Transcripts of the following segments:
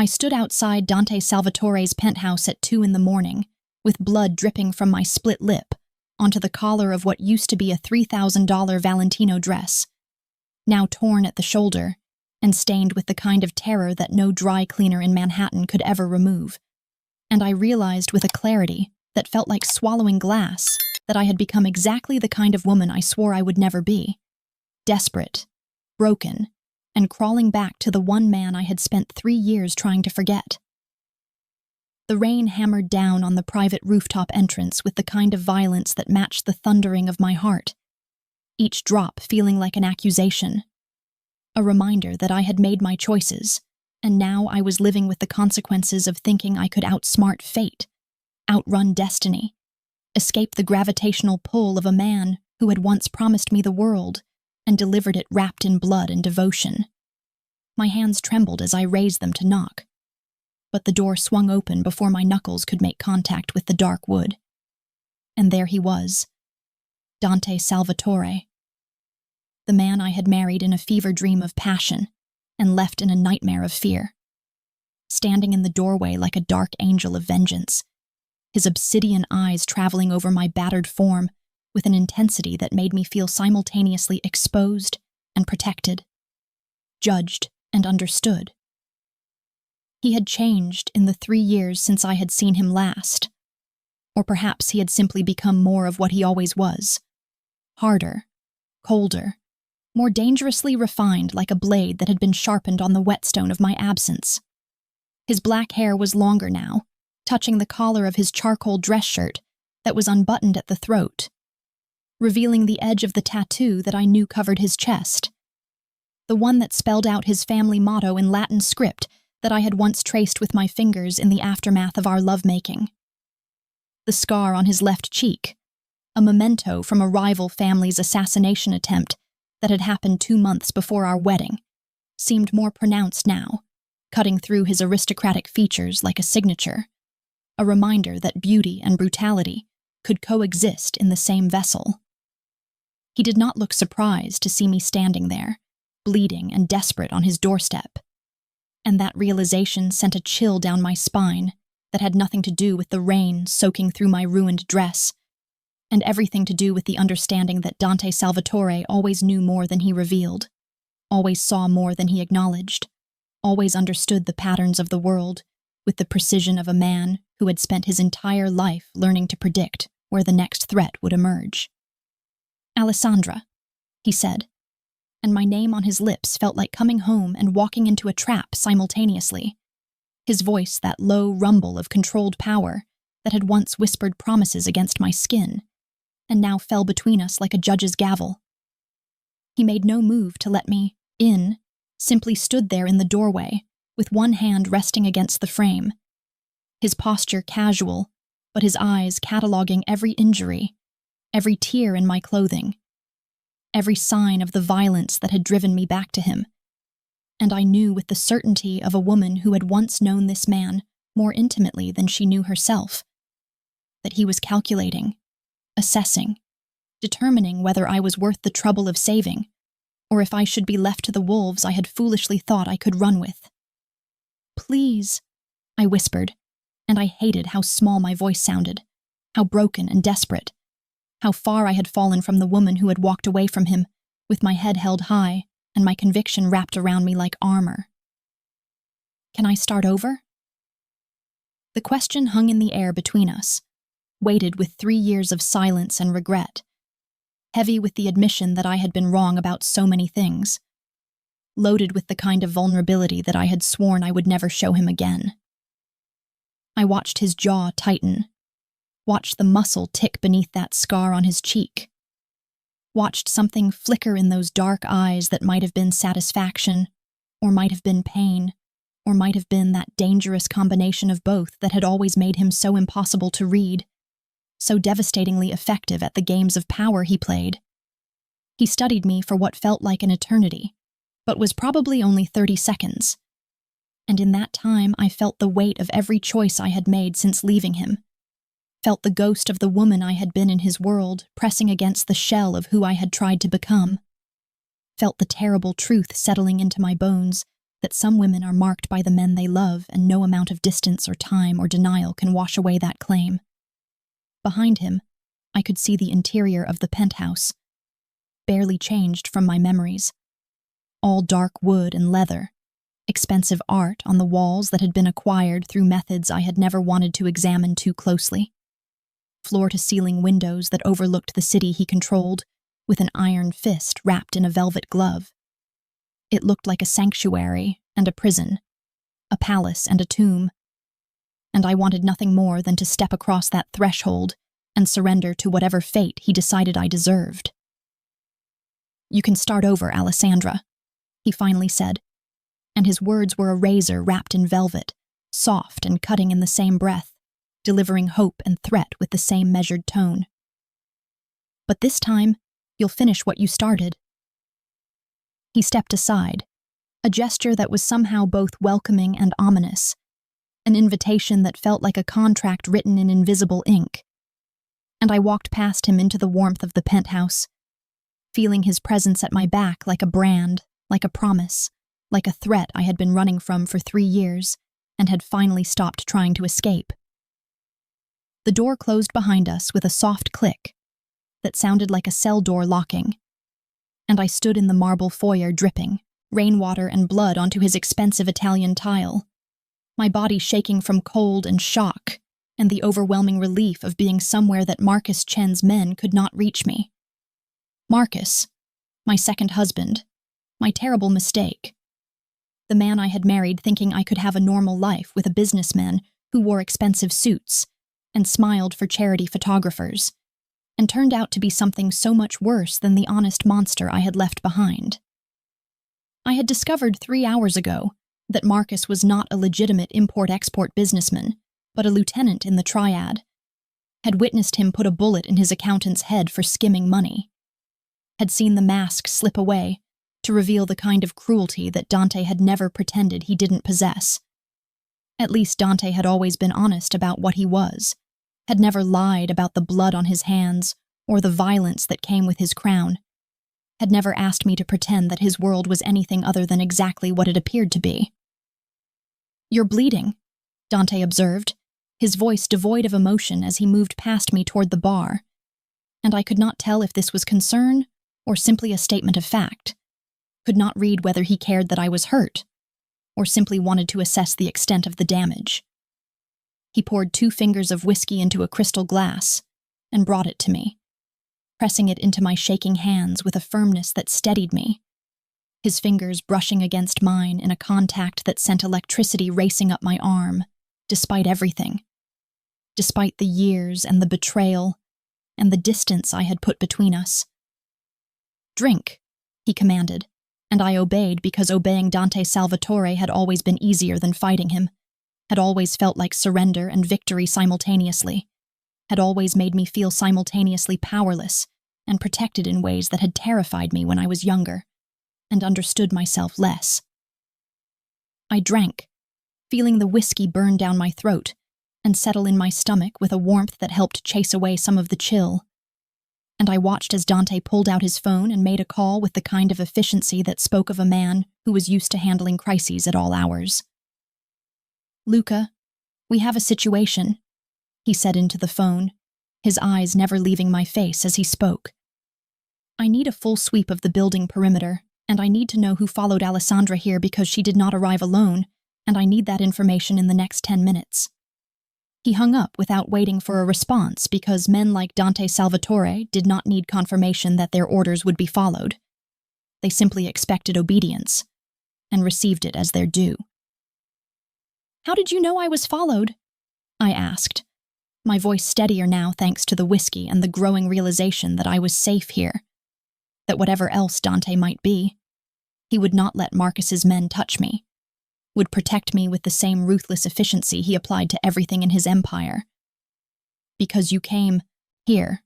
I stood outside Dante Salvatore's penthouse at 2 a.m, with blood dripping from my split lip onto the collar of what used to be a $3,000 Valentino dress, now torn at the shoulder and stained with the kind of terror that no dry cleaner in Manhattan could ever remove. And I realized with a clarity that felt like swallowing glass that I had become exactly the kind of woman I swore I would never be. Desperate, broken, and crawling back to the one man I had spent 3 years trying to forget. The rain hammered down on the private rooftop entrance with the kind of violence that matched the thundering of my heart, each drop feeling like an accusation, a reminder that I had made my choices, and now I was living with the consequences of thinking I could outsmart fate, outrun destiny, escape the gravitational pull of a man who had once promised me the world and delivered it wrapped in blood and devotion. My hands trembled as I raised them to knock, but the door swung open before my knuckles could make contact with the dark wood. And there he was, Dante Salvatore, the man I had married in a fever dream of passion and left in a nightmare of fear, standing in the doorway like a dark angel of vengeance, his obsidian eyes traveling over my battered form with an intensity that made me feel simultaneously exposed and protected, judged and understood. He had changed in the 3 years since I had seen him last, or perhaps he had simply become more of what he always was, harder, colder, more dangerously refined like a blade that had been sharpened on the whetstone of my absence. His black hair was longer now, touching the collar of his charcoal dress shirt that was unbuttoned at the throat, revealing the edge of the tattoo that I knew covered his chest, the one that spelled out his family motto in Latin script that I had once traced with my fingers in the aftermath of our lovemaking. The scar on his left cheek, a memento from a rival family's assassination attempt that had happened 2 months before our wedding, seemed more pronounced now, cutting through his aristocratic features like a signature, a reminder that beauty and brutality could coexist in the same vessel. He did not look surprised to see me standing there, bleeding and desperate on his doorstep, and that realization sent a chill down my spine that had nothing to do with the rain soaking through my ruined dress, and everything to do with the understanding that Dante Salvatore always knew more than he revealed, always saw more than he acknowledged, always understood the patterns of the world with the precision of a man who had spent his entire life learning to predict where the next threat would emerge. "Alessandra," he said, and my name on his lips felt like coming home and walking into a trap simultaneously. His voice, that low rumble of controlled power that had once whispered promises against my skin, and now fell between us like a judge's gavel. He made no move to let me in, simply stood there in the doorway, with one hand resting against the frame, his posture casual, but his eyes cataloging every injury, every tear in my clothing, every sign of the violence that had driven me back to him. And I knew with the certainty of a woman who had once known this man more intimately than she knew herself, that he was calculating, assessing, determining whether I was worth the trouble of saving, or if I should be left to the wolves I had foolishly thought I could run with. "Please," I whispered, and I hated how small my voice sounded, how broken and desperate, how far I had fallen from the woman who had walked away from him, with my head held high and my conviction wrapped around me like armor. "Can I start over?" The question hung in the air between us, weighted with 3 years of silence and regret, heavy with the admission that I had been wrong about so many things, loaded with the kind of vulnerability that I had sworn I would never show him again. I watched his jaw tighten, watched the muscle tick beneath that scar on his cheek, watched something flicker in those dark eyes that might have been satisfaction, or might have been pain, or might have been that dangerous combination of both that had always made him so impossible to read, so devastatingly effective at the games of power he played. He studied me for what felt like an eternity, but was probably only 30 seconds. And in that time I felt the weight of every choice I had made since leaving him, felt the ghost of the woman I had been in his world pressing against the shell of who I had tried to become, felt the terrible truth settling into my bones that some women are marked by the men they love and no amount of distance or time or denial can wash away that claim. Behind him, I could see the interior of the penthouse, barely changed from my memories. All dark wood and leather, expensive art on the walls that had been acquired through methods I had never wanted to examine too closely. Floor-to-ceiling windows that overlooked the city he controlled, with an iron fist wrapped in a velvet glove. It looked like a sanctuary and a prison, a palace and a tomb, and I wanted nothing more than to step across that threshold and surrender to whatever fate he decided I deserved. "You can start over, Alessandra," he finally said, and his words were a razor wrapped in velvet, soft and cutting in the same breath, delivering hope and threat with the same measured tone. "But this time, you'll finish what you started." He stepped aside, a gesture that was somehow both welcoming and ominous, an invitation that felt like a contract written in invisible ink. And I walked past him into the warmth of the penthouse, feeling his presence at my back like a brand, like a promise, like a threat I had been running from for 3 years and had finally stopped trying to escape. The door closed behind us with a soft click that sounded like a cell door locking, and I stood in the marble foyer dripping rainwater and blood onto his expensive Italian tile, my body shaking from cold and shock and the overwhelming relief of being somewhere that Marcus Chen's men could not reach me. Marcus, my second husband, my terrible mistake. The man I had married thinking I could have a normal life with a businessman who wore expensive suits and smiled for charity photographers, and turned out to be something so much worse than the honest monster I had left behind. I had discovered 3 hours ago that Marcus was not a legitimate import-export businessman, but a lieutenant in the triad, had witnessed him put a bullet in his accountant's head for skimming money, had seen the mask slip away to reveal the kind of cruelty that Dante had never pretended he didn't possess. At least Dante had always been honest about what he was, had never lied about the blood on his hands or the violence that came with his crown, had never asked me to pretend that his world was anything other than exactly what it appeared to be. "You're bleeding," Dante observed, his voice devoid of emotion as he moved past me toward the bar, and I could not tell if this was concern or simply a statement of fact, could not read whether he cared that I was hurt or simply wanted to assess the extent of the damage. He poured 2 fingers of whiskey into a crystal glass and brought it to me, pressing it into my shaking hands with a firmness that steadied me, his fingers brushing against mine in a contact that sent electricity racing up my arm, despite everything, despite the years and the betrayal and the distance I had put between us. "Drink," he commanded, and I obeyed because obeying Dante Salvatore had always been easier than fighting him, had always felt like surrender and victory simultaneously, had always made me feel simultaneously powerless and protected in ways that had terrified me when I was younger, and understood myself less. I drank, feeling the whiskey burn down my throat and settle in my stomach with a warmth that helped chase away some of the chill. And I watched as Dante pulled out his phone and made a call with the kind of efficiency that spoke of a man who was used to handling crises at all hours. "Luca, we have a situation," he said into the phone, his eyes never leaving my face as he spoke. "I need a full sweep of the building perimeter, and I need to know who followed Alessandra here because she did not arrive alone, and I need that information in the next 10 minutes. He hung up without waiting for a response because men like Dante Salvatore did not need confirmation that their orders would be followed. They simply expected obedience, and received it as their due. "How did you know I was followed?" I asked, my voice steadier now thanks to the whiskey and the growing realization that I was safe here, that whatever else Dante might be, he would not let Marcus's men touch me, would protect me with the same ruthless efficiency he applied to everything in his empire. "Because you came here,"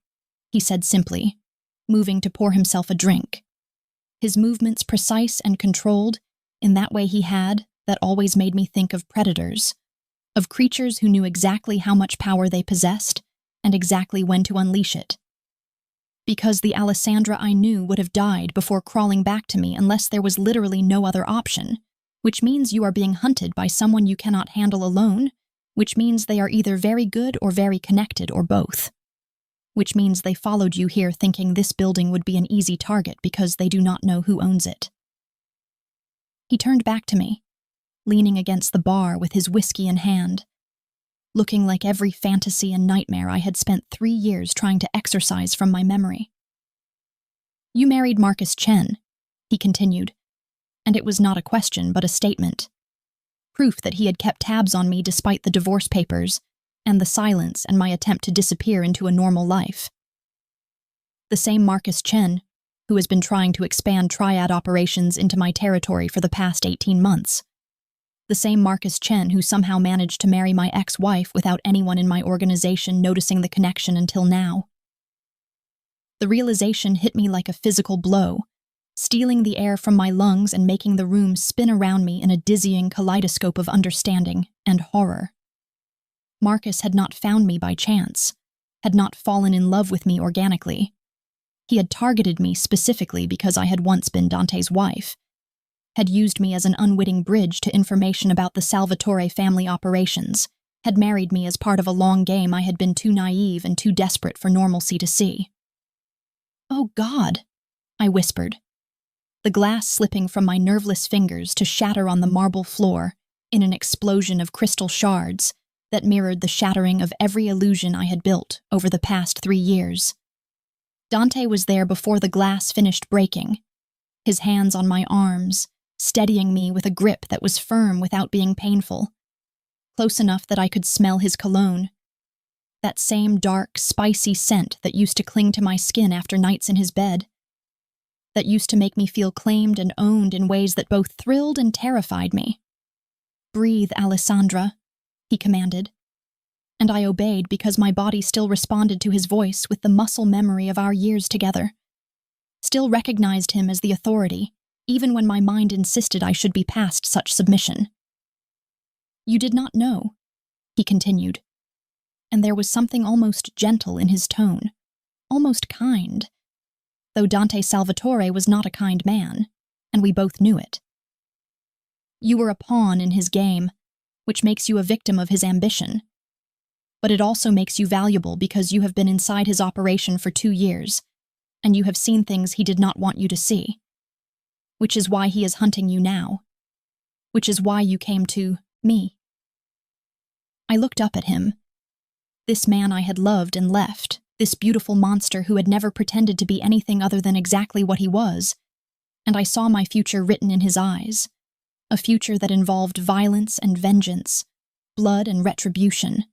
he said simply, moving to pour himself a drink, his movements precise and controlled in that way he had that always made me think of predators, of creatures who knew exactly how much power they possessed and exactly when to unleash it. Because the Alessandra I knew would have died before crawling back to me unless there was literally no other option, which means you are being hunted by someone you cannot handle alone, which means they are either very good or very connected or both, which means they followed you here thinking this building would be an easy target because they do not know who owns it. He turned back to me, leaning against the bar with his whiskey in hand, looking like every fantasy and nightmare I had spent 3 years trying to exorcise from my memory. You married Marcus Chen, he continued, and it was not a question but a statement. Proof that he had kept tabs on me despite the divorce papers and the silence and my attempt to disappear into a normal life. The same Marcus Chen, who has been trying to expand triad operations into my territory for the past 18 months. The same Marcus Chen who somehow managed to marry my ex-wife without anyone in my organization noticing the connection until now. The realization hit me like a physical blow, stealing the air from my lungs and making the room spin around me in a dizzying kaleidoscope of understanding and horror. Marcus had not found me by chance, had not fallen in love with me organically. He had targeted me specifically because I had once been Dante's wife, had used me as an unwitting bridge to information about the Salvatore family operations, had married me as part of a long game I had been too naive and too desperate for normalcy to see. "Oh God," I whispered, the glass slipping from my nerveless fingers to shatter on the marble floor in an explosion of crystal shards that mirrored the shattering of every illusion I had built over the past 3 years. Dante was there before the glass finished breaking, his hands on my arms, steadying me with a grip that was firm without being painful, close enough that I could smell his cologne, that same dark, spicy scent that used to cling to my skin after nights in his bed, that used to make me feel claimed and owned in ways that both thrilled and terrified me. "Breathe, Alessandra," he commanded, and I obeyed because my body still responded to his voice with the muscle memory of our years together, still recognized him as the authority, even when my mind insisted I should be past such submission. "You did not know," he continued, and there was something almost gentle in his tone, almost kind, though Dante Salvatore was not a kind man, and we both knew it. "You were a pawn in his game, which makes you a victim of his ambition. But it also makes you valuable because you have been inside his operation for 2 years, and you have seen things he did not want you to see. Which is why he is hunting you now. Which is why you came to me." I looked up at him. This man I had loved and left, this beautiful monster who had never pretended to be anything other than exactly what he was, and I saw my future written in his eyes, a future that involved violence and vengeance, blood and retribution,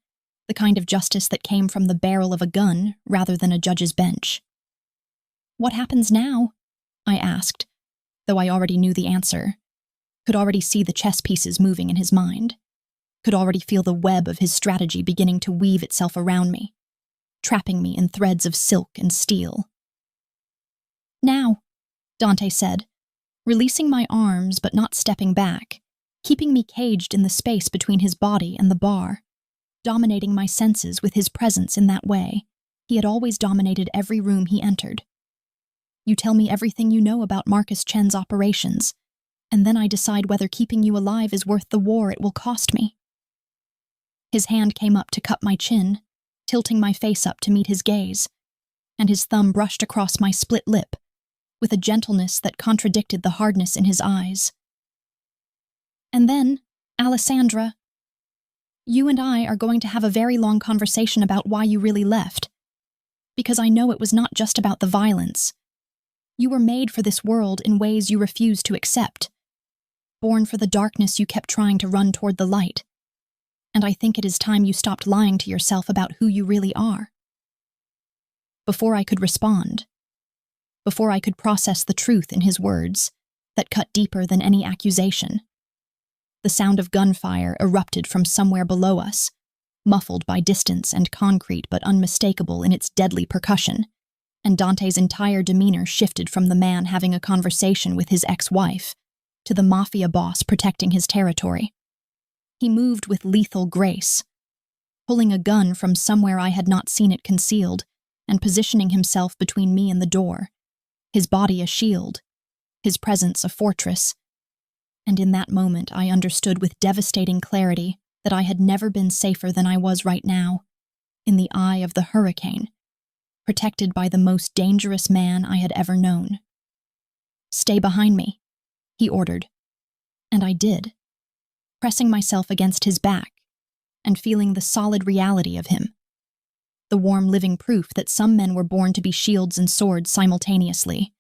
the kind of justice that came from the barrel of a gun rather than a judge's bench. "What happens now?" I asked, though I already knew the answer, could already see the chess pieces moving in his mind, could already feel the web of his strategy beginning to weave itself around me, trapping me in threads of silk and steel. "Now," Dante said, releasing my arms but not stepping back, keeping me caged in the space between his body and the bar, dominating my senses with his presence in that way. He had always dominated every room he entered. "You tell me everything you know about Marcus Chen's operations, and then I decide whether keeping you alive is worth the war it will cost me." His hand came up to cup my chin, tilting my face up to meet his gaze, and his thumb brushed across my split lip, with a gentleness that contradicted the hardness in his eyes. "And then, Alessandra, you and I are going to have a very long conversation about why you really left, because I know it was not just about the violence. You were made for this world in ways you refused to accept, born for the darkness you kept trying to run toward the light, and I think it is time you stopped lying to yourself about who you really are." Before I could respond, before I could process the truth in his words that cut deeper than any accusation, the sound of gunfire erupted from somewhere below us, muffled by distance and concrete but unmistakable in its deadly percussion, and Dante's entire demeanor shifted from the man having a conversation with his ex-wife to the Mafia boss protecting his territory. He moved with lethal grace, pulling a gun from somewhere I had not seen it concealed and positioning himself between me and the door, his body a shield, his presence a fortress, And in that moment I understood with devastating clarity that I had never been safer than I was right now, in the eye of the hurricane, protected by the most dangerous man I had ever known. "Stay behind me," he ordered, and I did, pressing myself against his back and feeling the solid reality of him, the warm living proof that some men were born to be shields and swords simultaneously.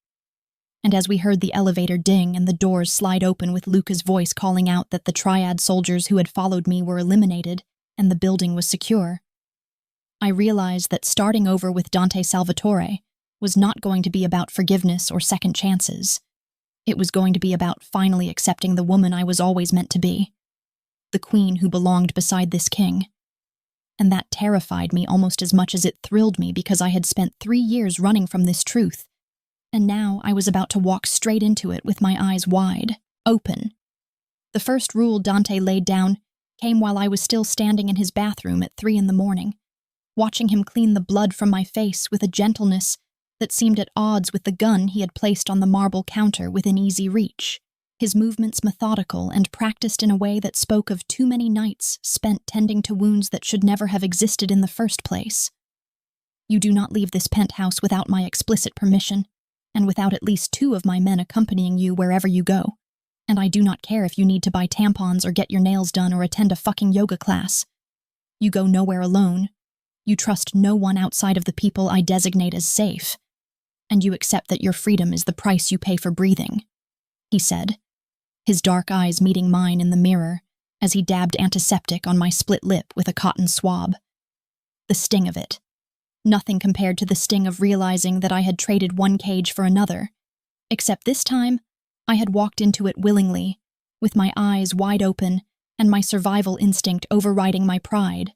And as we heard the elevator ding and the doors slide open with Luca's voice calling out that the triad soldiers who had followed me were eliminated and the building was secure, I realized that starting over with Dante Salvatore was not going to be about forgiveness or second chances. It was going to be about finally accepting the woman I was always meant to be, the queen who belonged beside this king. And that terrified me almost as much as it thrilled me because I had spent 3 years running from this truth. And now I was about to walk straight into it with my eyes wide open. The first rule Dante laid down came while I was still standing in his bathroom at 3 a.m, watching him clean the blood from my face with a gentleness that seemed at odds with the gun he had placed on the marble counter within easy reach, his movements methodical and practiced in a way that spoke of too many nights spent tending to wounds that should never have existed in the first place. "You do not leave this penthouse without my explicit permission, and without at least 2 of my men accompanying you wherever you go. And I do not care if you need to buy tampons or get your nails done or attend a fucking yoga class. You go nowhere alone. You trust no one outside of the people I designate as safe. And you accept that your freedom is the price you pay for breathing," he said, his dark eyes meeting mine in the mirror as he dabbed antiseptic on my split lip with a cotton swab. The sting of it. Nothing compared to the sting of realizing that I had traded one cage for another, except this time I had walked into it willingly, with my eyes wide open and my survival instinct overriding my pride.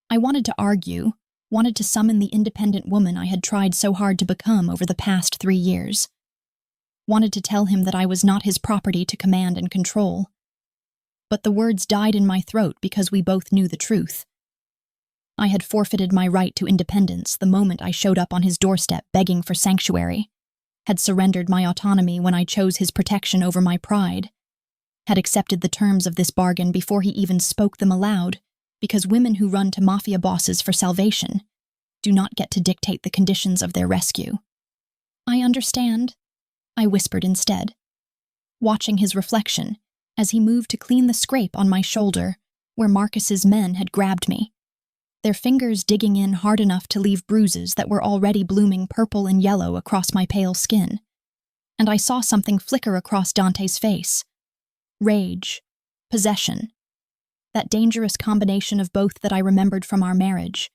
I wanted to argue, wanted to summon the independent woman I had tried so hard to become over the past 3 years. Wanted to tell him that I was not his property to command and control. But the words died in my throat because we both knew the truth. I had forfeited my right to independence the moment I showed up on his doorstep begging for sanctuary, had surrendered my autonomy when I chose his protection over my pride, had accepted the terms of this bargain before he even spoke them aloud, because women who run to mafia bosses for salvation do not get to dictate the conditions of their rescue. "I understand," I whispered instead, watching his reflection as he moved to clean the scrape on my shoulder where Marcus's men had grabbed me, their fingers digging in hard enough to leave bruises that were already blooming purple and yellow across my pale skin. And I saw something flicker across Dante's face. Rage, possession, that dangerous combination of both that I remembered from our marriage.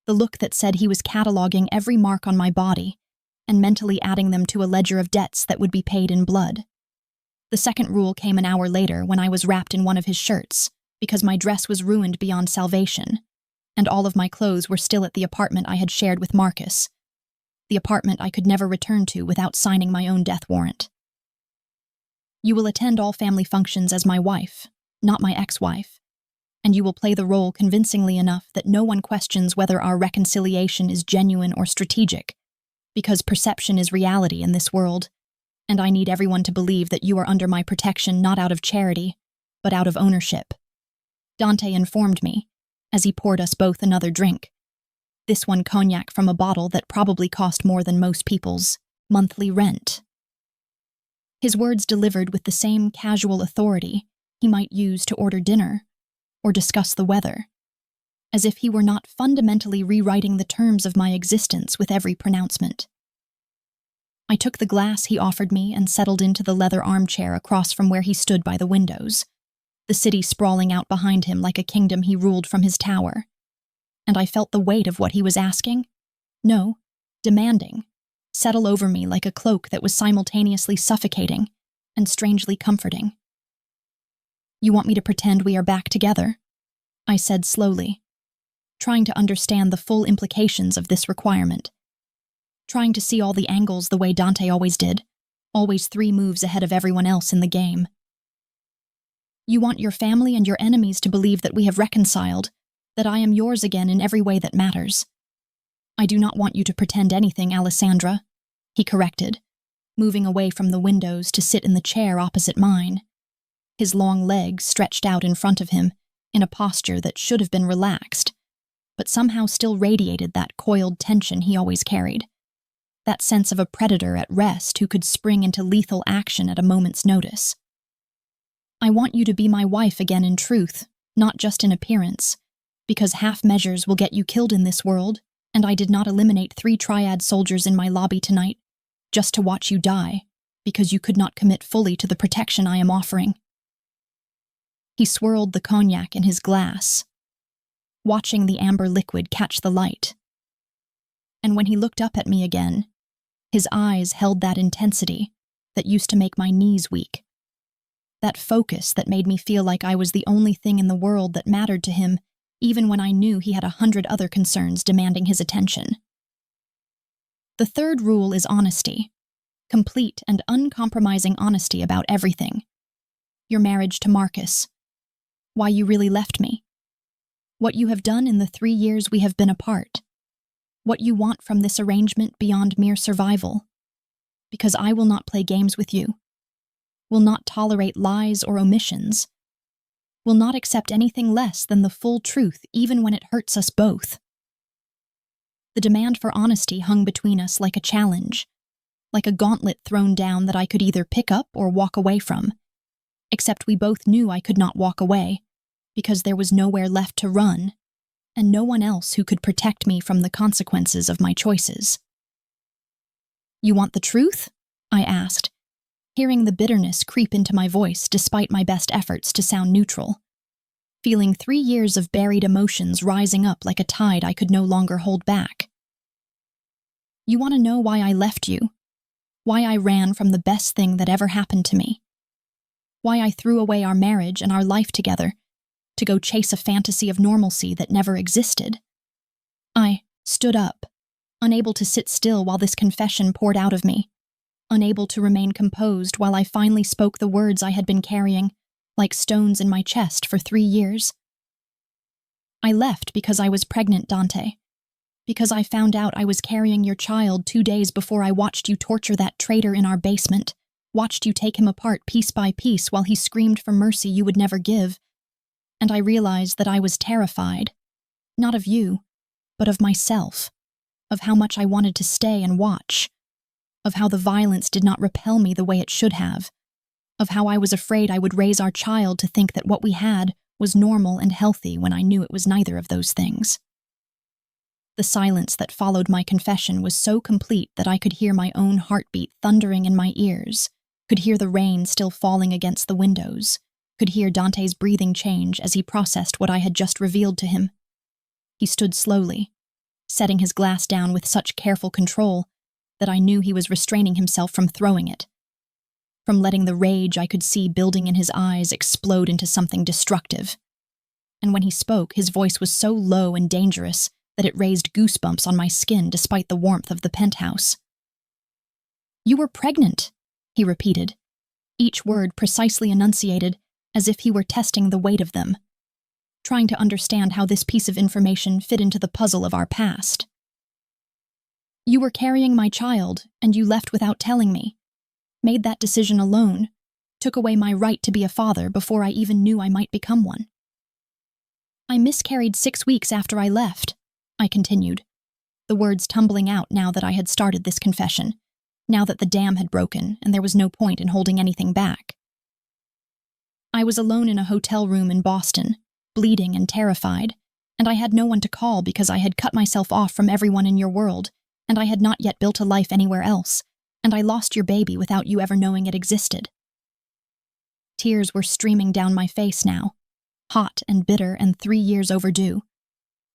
The look that said he was cataloging every mark on my body and mentally adding them to a ledger of debts that would be paid in blood. The second rule came an hour later when I was wrapped in one of his shirts because my dress was ruined beyond salvation, and all of my clothes were still at the apartment I had shared with Marcus, the apartment I could never return to without signing my own death warrant. "You will attend all family functions as my wife, not my ex-wife, and you will play the role convincingly enough that no one questions whether our reconciliation is genuine or strategic, because perception is reality in this world, and I need everyone to believe that you are under my protection not out of charity, but out of ownership," Dante informed me, as he poured us both another drink, this one cognac from a bottle that probably cost more than most people's monthly rent. His words delivered with the same casual authority he might use to order dinner or discuss the weather, as if he were not fundamentally rewriting the terms of my existence with every pronouncement. I took the glass he offered me and settled into the leather armchair across from where he stood by the windows, the city sprawling out behind him like a kingdom he ruled from his tower. And I felt the weight of what he was asking, no, demanding, settle over me like a cloak that was simultaneously suffocating and strangely comforting. "You want me to pretend we are back together?" I said slowly, trying to understand the full implications of this requirement, trying to see all the angles the way Dante always did, always 3 moves ahead of everyone else in the game. "You want your family and your enemies to believe that we have reconciled, that I am yours again in every way that matters. I do not want you to pretend anything, Alessandra," he corrected, moving away from the windows to sit in the chair opposite mine, his long legs stretched out in front of him in a posture that should have been relaxed, but somehow still radiated that coiled tension he always carried, that sense of a predator at rest who could spring into lethal action at a moment's notice. I want you to be my wife again in truth, not just in appearance, because half measures will get you killed in this world, and I did not eliminate 3 triad soldiers in my lobby tonight just to watch you die, because you could not commit fully to the protection I am offering. He swirled the cognac in his glass, watching the amber liquid catch the light. And when he looked up at me again, his eyes held that intensity that used to make my knees weak, that focus that made me feel like I was the only thing in the world that mattered to him, even when I knew he had 100 other concerns demanding his attention. The third rule is honesty, complete and uncompromising honesty about everything. Your marriage to Marcus, why you really left me, what you have done in the 3 years we have been apart, what you want from this arrangement beyond mere survival, because I will not play games with you, will not tolerate lies or omissions, will not accept anything less than the full truth even when it hurts us both. The demand for honesty hung between us like a challenge, like a gauntlet thrown down that I could either pick up or walk away from, except we both knew I could not walk away, because there was nowhere left to run, and no one else who could protect me from the consequences of my choices. You want the truth? I asked, hearing the bitterness creep into my voice despite my best efforts to sound neutral, feeling 3 years of buried emotions rising up like a tide I could no longer hold back. You want to know why I left you? Why I ran from the best thing that ever happened to me? Why I threw away our marriage and our life together to go chase a fantasy of normalcy that never existed? I stood up, unable to sit still while this confession poured out of me, unable to remain composed while I finally spoke the words I had been carrying, like stones in my chest, for 3 years. I left because I was pregnant, Dante. Because I found out I was carrying your child 2 days before I watched you torture that traitor in our basement, watched you take him apart piece by piece while he screamed for mercy you would never give. And I realized that I was terrified, not of you, but of myself, of how much I wanted to stay and watch, of how the violence did not repel me the way it should have, of how I was afraid I would raise our child to think that what we had was normal and healthy when I knew it was neither of those things. The silence that followed my confession was so complete that I could hear my own heartbeat thundering in my ears, could hear the rain still falling against the windows, could hear Dante's breathing change as he processed what I had just revealed to him. He stood slowly, setting his glass down with such careful control that I knew he was restraining himself from throwing it, from letting the rage I could see building in his eyes explode into something destructive. And when he spoke, his voice was so low and dangerous that it raised goosebumps on my skin despite the warmth of the penthouse. You were pregnant, he repeated, each word precisely enunciated as if he were testing the weight of them, trying to understand how this piece of information fit into the puzzle of our past. You were carrying my child, and you left without telling me, made that decision alone, took away my right to be a father before I even knew I might become one. I miscarried 6 weeks after I left, I continued, the words tumbling out now that I had started this confession, now that the dam had broken and there was no point in holding anything back. I was alone in a hotel room in Boston, bleeding and terrified, and I had no one to call because I had cut myself off from everyone in your world, and I had not yet built a life anywhere else, and I lost your baby without you ever knowing it existed. Tears were streaming down my face now, hot and bitter and 3 years overdue,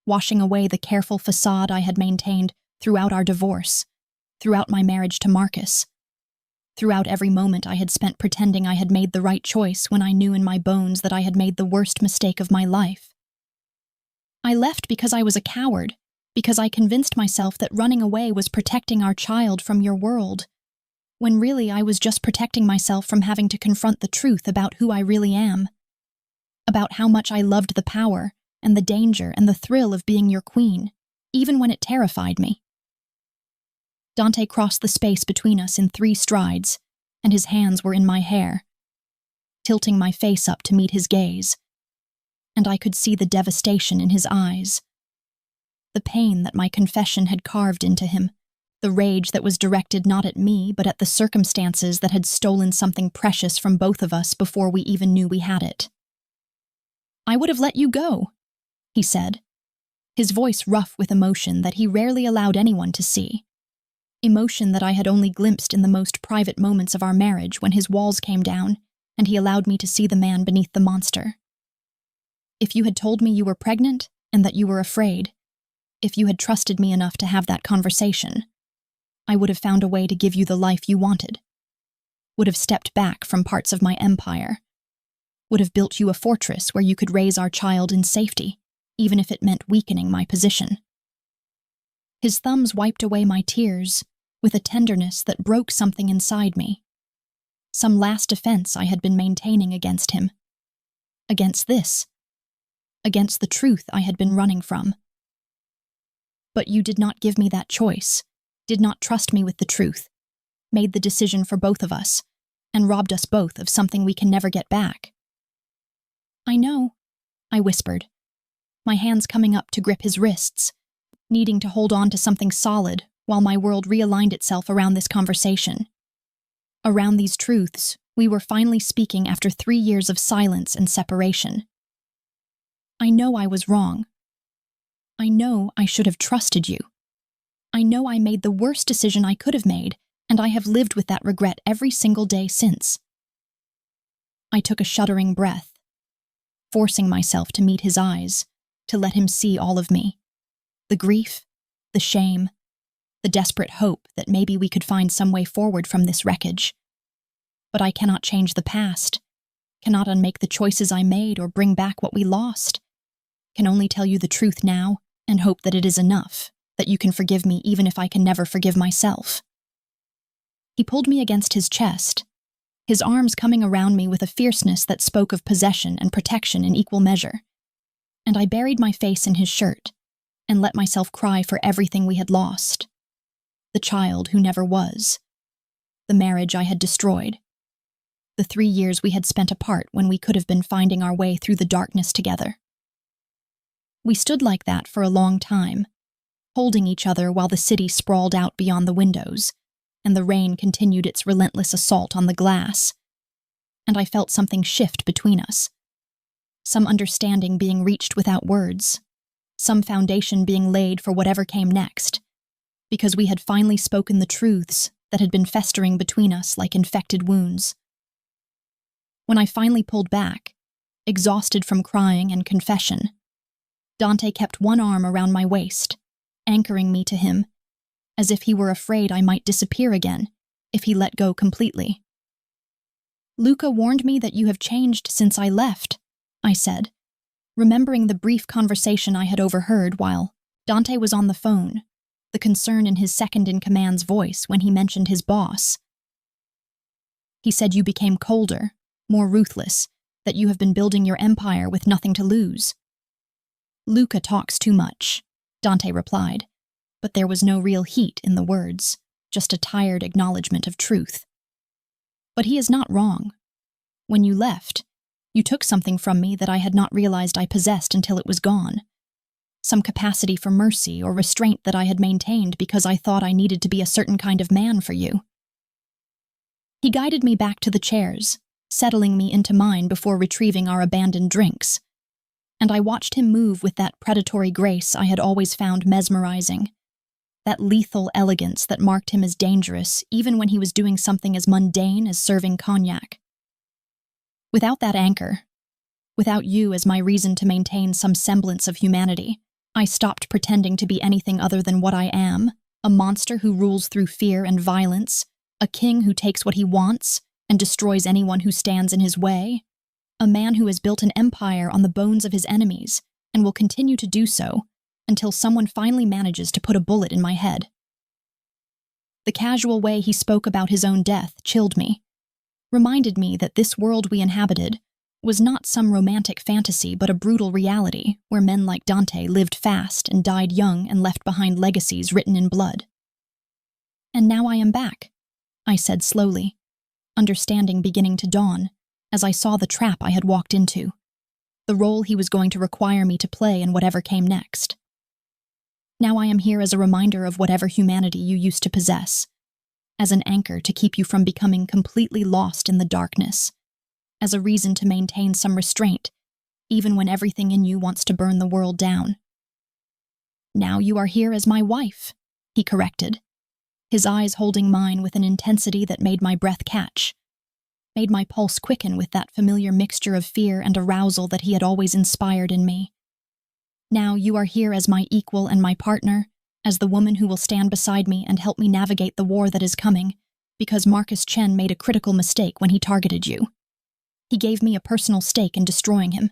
washing away the careful facade I had maintained throughout our divorce, throughout my marriage to Marcus, throughout every moment I had spent pretending I had made the right choice when I knew in my bones that I had made the worst mistake of my life. I left because I was a coward, because I convinced myself that running away was protecting our child from your world, when really I was just protecting myself from having to confront the truth about who I really am, about how much I loved the power and the danger and the thrill of being your queen, even when it terrified me. Dante crossed the space between us in 3 strides, and his hands were in my hair, tilting my face up to meet his gaze, and I could see the devastation in his eyes. The pain that my confession had carved into him, the rage that was directed not at me but at the circumstances that had stolen something precious from both of us before we even knew we had it. "I would have let you go," he said, his voice rough with emotion that he rarely allowed anyone to see. Emotion that I had only glimpsed in the most private moments of our marriage when his walls came down and he allowed me to see the man beneath the monster. "If you had told me you were pregnant and that you were afraid, if you had trusted me enough to have that conversation, I would have found a way to give you the life you wanted, would have stepped back from parts of my empire, would have built you a fortress where you could raise our child in safety, even if it meant weakening my position." His thumbs wiped away my tears with a tenderness that broke something inside me, some last defense I had been maintaining against him, against this, against the truth I had been running from. "But you did not give me that choice, did not trust me with the truth, made the decision for both of us, and robbed us both of something we can never get back." "I know," I whispered, my hands coming up to grip his wrists, needing to hold on to something solid while my world realigned itself around this conversation. Around these truths, we were finally speaking after 3 years of silence and separation. "I know I was wrong. I know I should have trusted you. I know I made the worst decision I could have made, and I have lived with that regret every single day since." I took a shuddering breath, forcing myself to meet his eyes, to let him see all of me. The grief, the shame, the desperate hope that maybe we could find some way forward from this wreckage. But I cannot change the past, cannot unmake the choices I made or bring back what we lost. Can only tell you the truth now and hope that it is enough, that you can forgive me even if I can never forgive myself. He pulled me against his chest, his arms coming around me with a fierceness that spoke of possession and protection in equal measure, and I buried my face in his shirt and let myself cry for everything we had lost. The child who never was. The marriage I had destroyed. The 3 years we had spent apart when we could have been finding our way through the darkness together. We stood like that for a long time, holding each other while the city sprawled out beyond the windows, and the rain continued its relentless assault on the glass. And I felt something shift between us. Some understanding being reached without words. Some foundation being laid for whatever came next, because we had finally spoken the truths that had been festering between us like infected wounds. When I finally pulled back, exhausted from crying and confession, Dante kept one arm around my waist, anchoring me to him, as if he were afraid I might disappear again if he let go completely. "Luca warned me that you have changed since I left," I said, remembering the brief conversation I had overheard while Dante was on the phone, the concern in his second-in-command's voice when he mentioned his boss. "He said you became colder, more ruthless, that you have been building your empire with nothing to lose." "Luca talks too much," Dante replied, but there was no real heat in the words, just a tired acknowledgement of truth. "But he is not wrong. When you left, you took something from me that I had not realized I possessed until it was gone. Some capacity for mercy or restraint that I had maintained because I thought I needed to be a certain kind of man for you." He guided me back to the chairs, settling me into mine before retrieving our abandoned drinks, and I watched him move with that predatory grace I had always found mesmerizing, that lethal elegance that marked him as dangerous even when he was doing something as mundane as serving cognac. Without that anchor, without you as my reason to maintain some semblance of humanity, I stopped pretending to be anything other than what I am, a monster who rules through fear and violence, a king who takes what he wants and destroys anyone who stands in his way, a man who has built an empire on the bones of his enemies and will continue to do so until someone finally manages to put a bullet in my head. The casual way he spoke about his own death chilled me, reminded me that this world we inhabited was not some romantic fantasy but a brutal reality where men like Dante lived fast and died young and left behind legacies written in blood. And now I am back, I said slowly, understanding beginning to dawn as I saw the trap I had walked into, the role he was going to require me to play in whatever came next. Now I am here as a reminder of whatever humanity you used to possess, as an anchor to keep you from becoming completely lost in the darkness, as a reason to maintain some restraint, even when everything in you wants to burn the world down. Now you are here as my wife, he corrected, his eyes holding mine with an intensity that made my breath catch, made my pulse quicken with that familiar mixture of fear and arousal that he had always inspired in me. Now you are here as my equal and my partner, as the woman who will stand beside me and help me navigate the war that is coming, because Marcus Chen made a critical mistake when he targeted you. He gave me a personal stake in destroying him,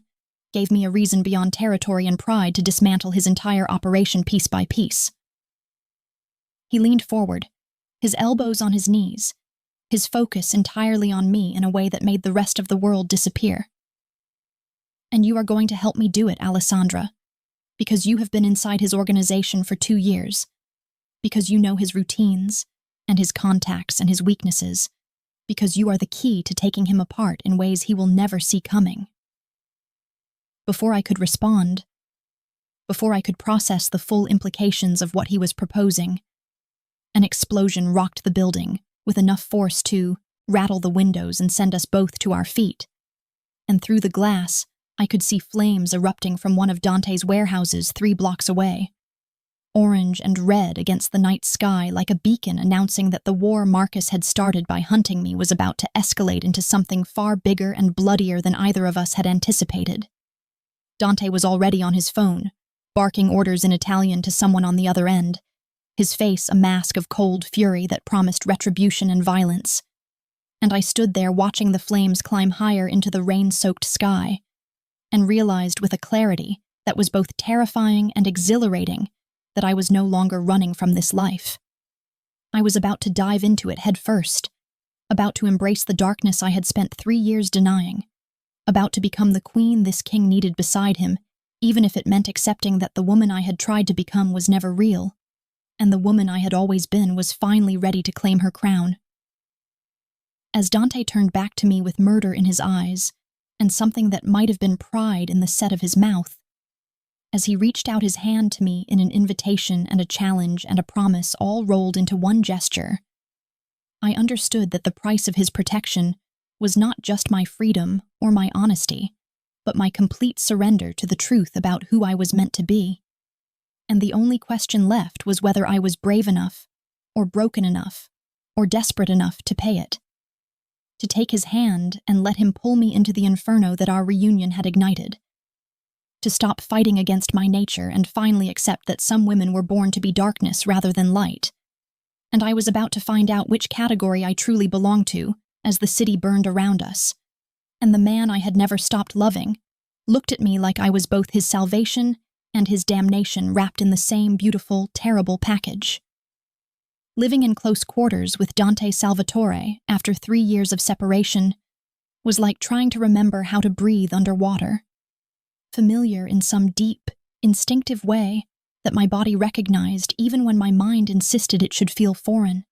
gave me a reason beyond territory and pride to dismantle his entire operation piece by piece. He leaned forward, his elbows on his knees, his focus entirely on me in a way that made the rest of the world disappear. And you are going to help me do it, Alessandra, because you have been inside his organization for 2 years, because you know his routines, and his contacts and his weaknesses, because you are the key to taking him apart in ways he will never see coming. Before I could respond, before I could process the full implications of what he was proposing, an explosion rocked the building with enough force to rattle the windows and send us both to our feet. And through the glass, I could see flames erupting from one of Dante's warehouses 3 blocks away, orange and red against the night sky like a beacon announcing that the war Marcus had started by hunting me was about to escalate into something far bigger and bloodier than either of us had anticipated. Dante was already on his phone, barking orders in Italian to someone on the other end, his face a mask of cold fury that promised retribution and violence. And I stood there watching the flames climb higher into the rain-soaked sky, and realized with a clarity that was both terrifying and exhilarating that I was no longer running from this life. I was about to dive into it head first, about to embrace the darkness I had spent 3 years denying, about to become the queen this king needed beside him, even if it meant accepting that the woman I had tried to become was never real, and the woman I had always been was finally ready to claim her crown. As Dante turned back to me with murder in his eyes, and something that might have been pride in the set of his mouth, as he reached out his hand to me in an invitation and a challenge and a promise all rolled into one gesture, I understood that the price of his protection was not just my freedom or my honesty, but my complete surrender to the truth about who I was meant to be. And the only question left was whether I was brave enough, or broken enough, or desperate enough to pay it. To take his hand and let him pull me into the inferno that our reunion had ignited. To stop fighting against my nature and finally accept that some women were born to be darkness rather than light. And I was about to find out which category I truly belonged to as the city burned around us. And the man I had never stopped loving looked at me like I was both his salvation and his damnation wrapped in the same beautiful, terrible package. Living in close quarters with Dante Salvatore after 3 years of separation was like trying to remember how to breathe underwater, familiar in some deep, instinctive way that my body recognized even when my mind insisted it should feel foreign,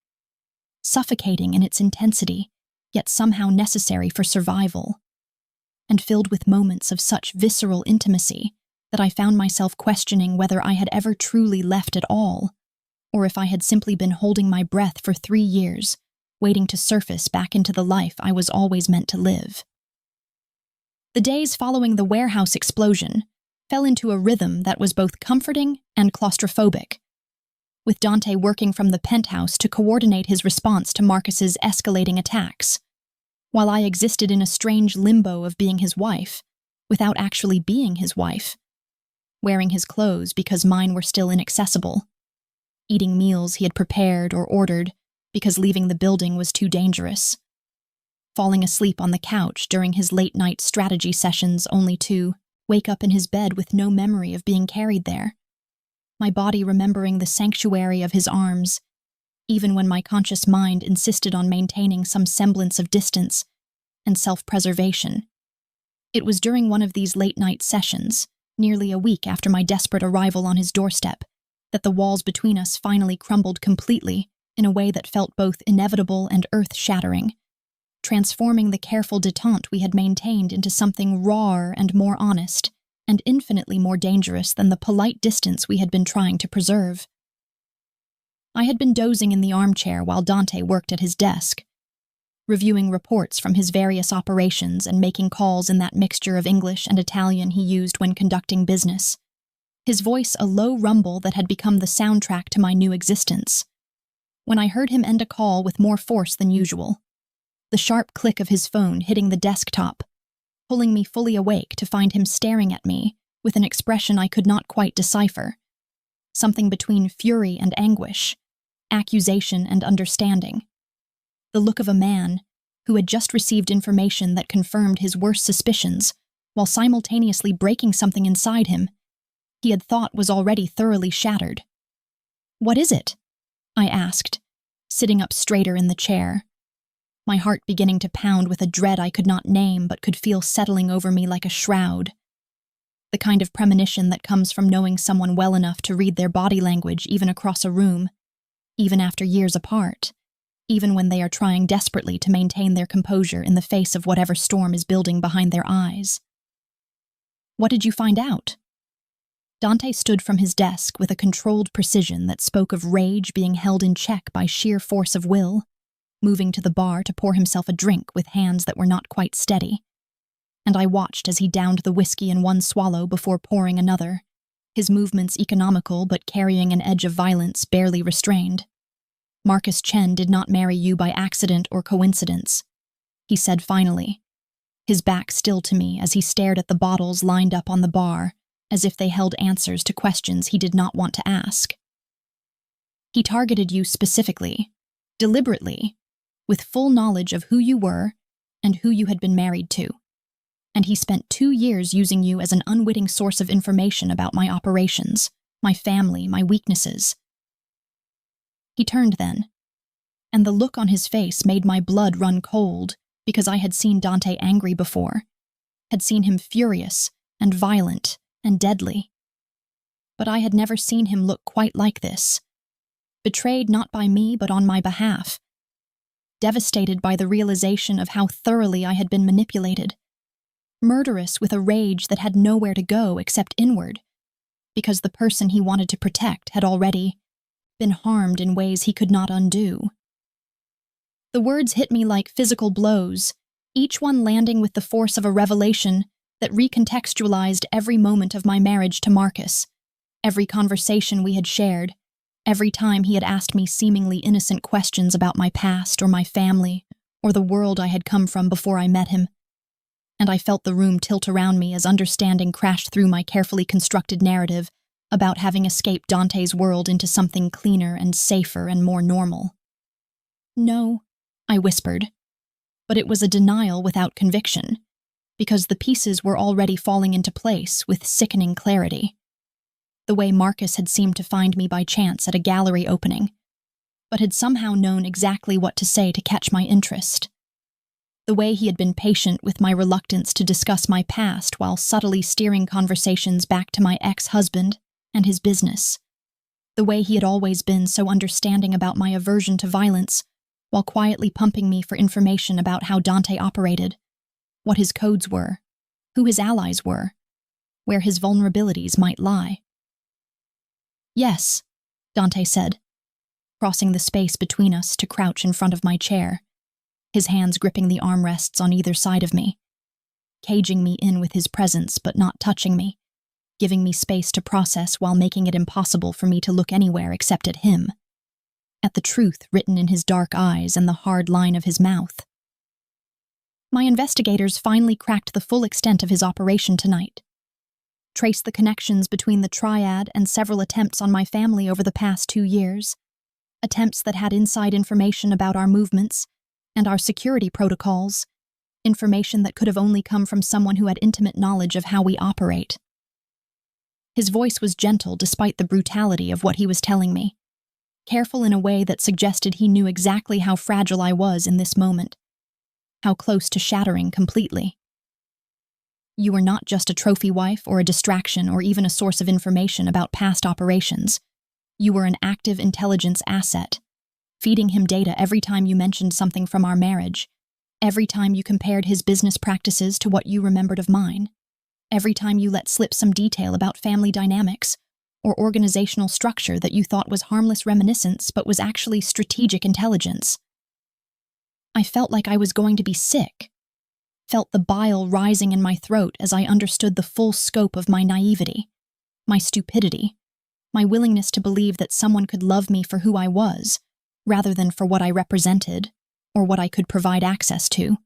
suffocating in its intensity, yet somehow necessary for survival, and filled with moments of such visceral intimacy that I found myself questioning whether I had ever truly left at all, or if I had simply been holding my breath for 3 years, waiting to surface back into the life I was always meant to live. The days following the warehouse explosion fell into a rhythm that was both comforting and claustrophobic, with Dante working from the penthouse to coordinate his response to Marcus's escalating attacks, while I existed in a strange limbo of being his wife, without actually being his wife, wearing his clothes because mine were still inaccessible, eating meals he had prepared or ordered because leaving the building was too dangerous, falling asleep on the couch during his late-night strategy sessions only to wake up in his bed with no memory of being carried there, my body remembering the sanctuary of his arms, even when my conscious mind insisted on maintaining some semblance of distance and self-preservation. It was during one of these late-night sessions, nearly a week after my desperate arrival on his doorstep, that the walls between us finally crumbled completely in a way that felt both inevitable and earth-shattering, transforming the careful détente we had maintained into something rawer and more honest, and infinitely more dangerous than the polite distance we had been trying to preserve. I had been dozing in the armchair while Dante worked at his desk, reviewing reports from his various operations and making calls in that mixture of English and Italian he used when conducting business, his voice a low rumble that had become the soundtrack to my new existence, when I heard him end a call with more force than usual, the sharp click of his phone hitting the desktop, pulling me fully awake to find him staring at me with an expression I could not quite decipher, something between fury and anguish, accusation and understanding. The look of a man who had just received information that confirmed his worst suspicions while simultaneously breaking something inside him he had thought was already thoroughly shattered. "What is it?" I asked, sitting up straighter in the chair, my heart beginning to pound with a dread I could not name but could feel settling over me like a shroud. The kind of premonition that comes from knowing someone well enough to read their body language even across a room, even after years apart, even when they are trying desperately to maintain their composure in the face of whatever storm is building behind their eyes. "What did you find out?" Dante stood from his desk with a controlled precision that spoke of rage being held in check by sheer force of will, moving to the bar to pour himself a drink with hands that were not quite steady. And I watched as he downed the whiskey in one swallow before pouring another, his movements economical but carrying an edge of violence barely restrained. "Marcus Chen did not marry you by accident or coincidence," he said finally, his back still to me as he stared at the bottles lined up on the bar, as if they held answers to questions he did not want to ask. "He targeted you specifically, deliberately, with full knowledge of who you were and who you had been married to. And he spent 2 years using you as an unwitting source of information about my operations, my family, my weaknesses." He turned then, and the look on his face made my blood run cold because I had seen Dante angry before, had seen him furious and violent and deadly. But I had never seen him look quite like this, betrayed not by me but on my behalf, devastated by the realization of how thoroughly I had been manipulated, murderous with a rage that had nowhere to go except inward, because the person he wanted to protect had already been harmed in ways he could not undo. The words hit me like physical blows, each one landing with the force of a revelation that recontextualized every moment of my marriage to Marcus, every conversation we had shared, every time he had asked me seemingly innocent questions about my past or my family or the world I had come from before I met him. And I felt the room tilt around me as understanding crashed through my carefully constructed narrative about having escaped Dante's world into something cleaner and safer and more normal. "No," I whispered, but it was a denial without conviction, because the pieces were already falling into place with sickening clarity. The way Marcus had seemed to find me by chance at a gallery opening, but had somehow known exactly what to say to catch my interest. The way he had been patient with my reluctance to discuss my past while subtly steering conversations back to my ex-husband and his business. The way he had always been so understanding about my aversion to violence while quietly pumping me for information about how Dante operated, what his codes were, who his allies were, where his vulnerabilities might lie. "Yes," Dante said, crossing the space between us to crouch in front of my chair, his hands gripping the armrests on either side of me, caging me in with his presence but not touching me, giving me space to process while making it impossible for me to look anywhere except at him, at the truth written in his dark eyes and the hard line of his mouth. "My investigators finally cracked the full extent of his operation tonight. Traced the connections between the triad and several attempts on my family over the past 2 years, attempts that had inside information about our movements and our security protocols, information that could have only come from someone who had intimate knowledge of how we operate." His voice was gentle despite the brutality of what he was telling me, careful in a way that suggested he knew exactly how fragile I was in this moment, how close to shattering completely. "You were not just a trophy wife or a distraction or even a source of information about past operations. You were an active intelligence asset, feeding him data every time you mentioned something from our marriage, every time you compared his business practices to what you remembered of mine, every time you let slip some detail about family dynamics or organizational structure that you thought was harmless reminiscence but was actually strategic intelligence. I felt like I was going to be sick, felt the bile rising in my throat as I understood the full scope of my naivety, my stupidity, my willingness to believe that someone could love me for who I was, rather than for what I represented or what I could provide access to.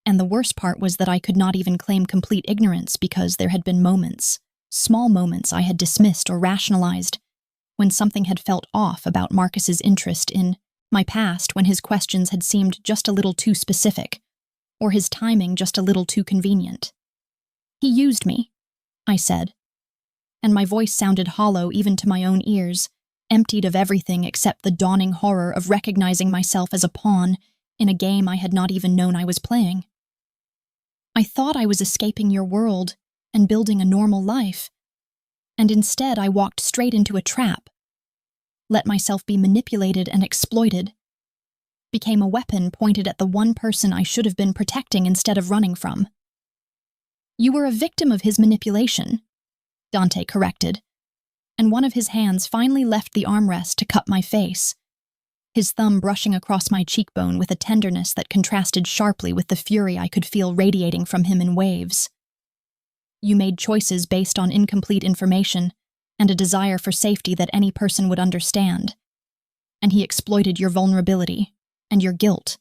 And the worst part was that I could not even claim complete ignorance because there had been moments, small moments I had dismissed or rationalized, when something had felt off about Marcus's interest in my past, when his questions had seemed just a little too specific, or his timing just a little too convenient. He used me, I said, and my voice sounded hollow even to my own ears, emptied of everything except the dawning horror of recognizing myself as a pawn in a game I had not even known I was playing. I thought I was escaping your world and building a normal life, and instead I walked straight into a trap, let myself be manipulated and exploited, became a weapon pointed at the one person I should have been protecting instead of running from. You were a victim of his manipulation, Dante corrected, and one of his hands finally left the armrest to cut my face, his thumb brushing across my cheekbone with a tenderness that contrasted sharply with the fury I could feel radiating from him in waves. You made choices based on incomplete information and a desire for safety that any person would understand, and he exploited your vulnerability and your guilt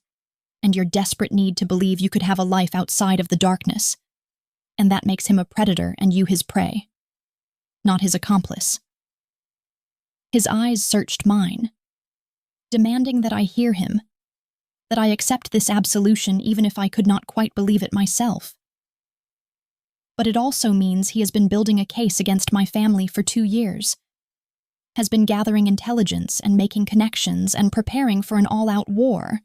and your desperate need to believe you could have a life outside of the darkness, and that makes him a predator and you his prey, not his accomplice. His eyes searched mine, demanding that I hear him, that I accept this absolution even if I could not quite believe it myself. But it also means he has been building a case against my family for 2 years, has been gathering intelligence and making connections and preparing for an all-out war.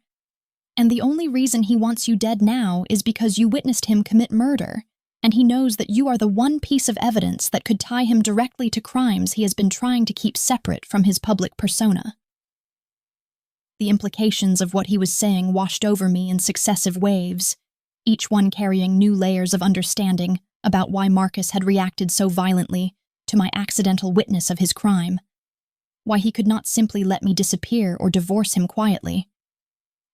And the only reason he wants you dead now is because you witnessed him commit murder, and he knows that you are the one piece of evidence that could tie him directly to crimes he has been trying to keep separate from his public persona. The implications of what he was saying washed over me in successive waves, each one carrying new layers of understanding about why Marcus had reacted so violently to my accidental witness of his crime, why he could not simply let me disappear or divorce him quietly,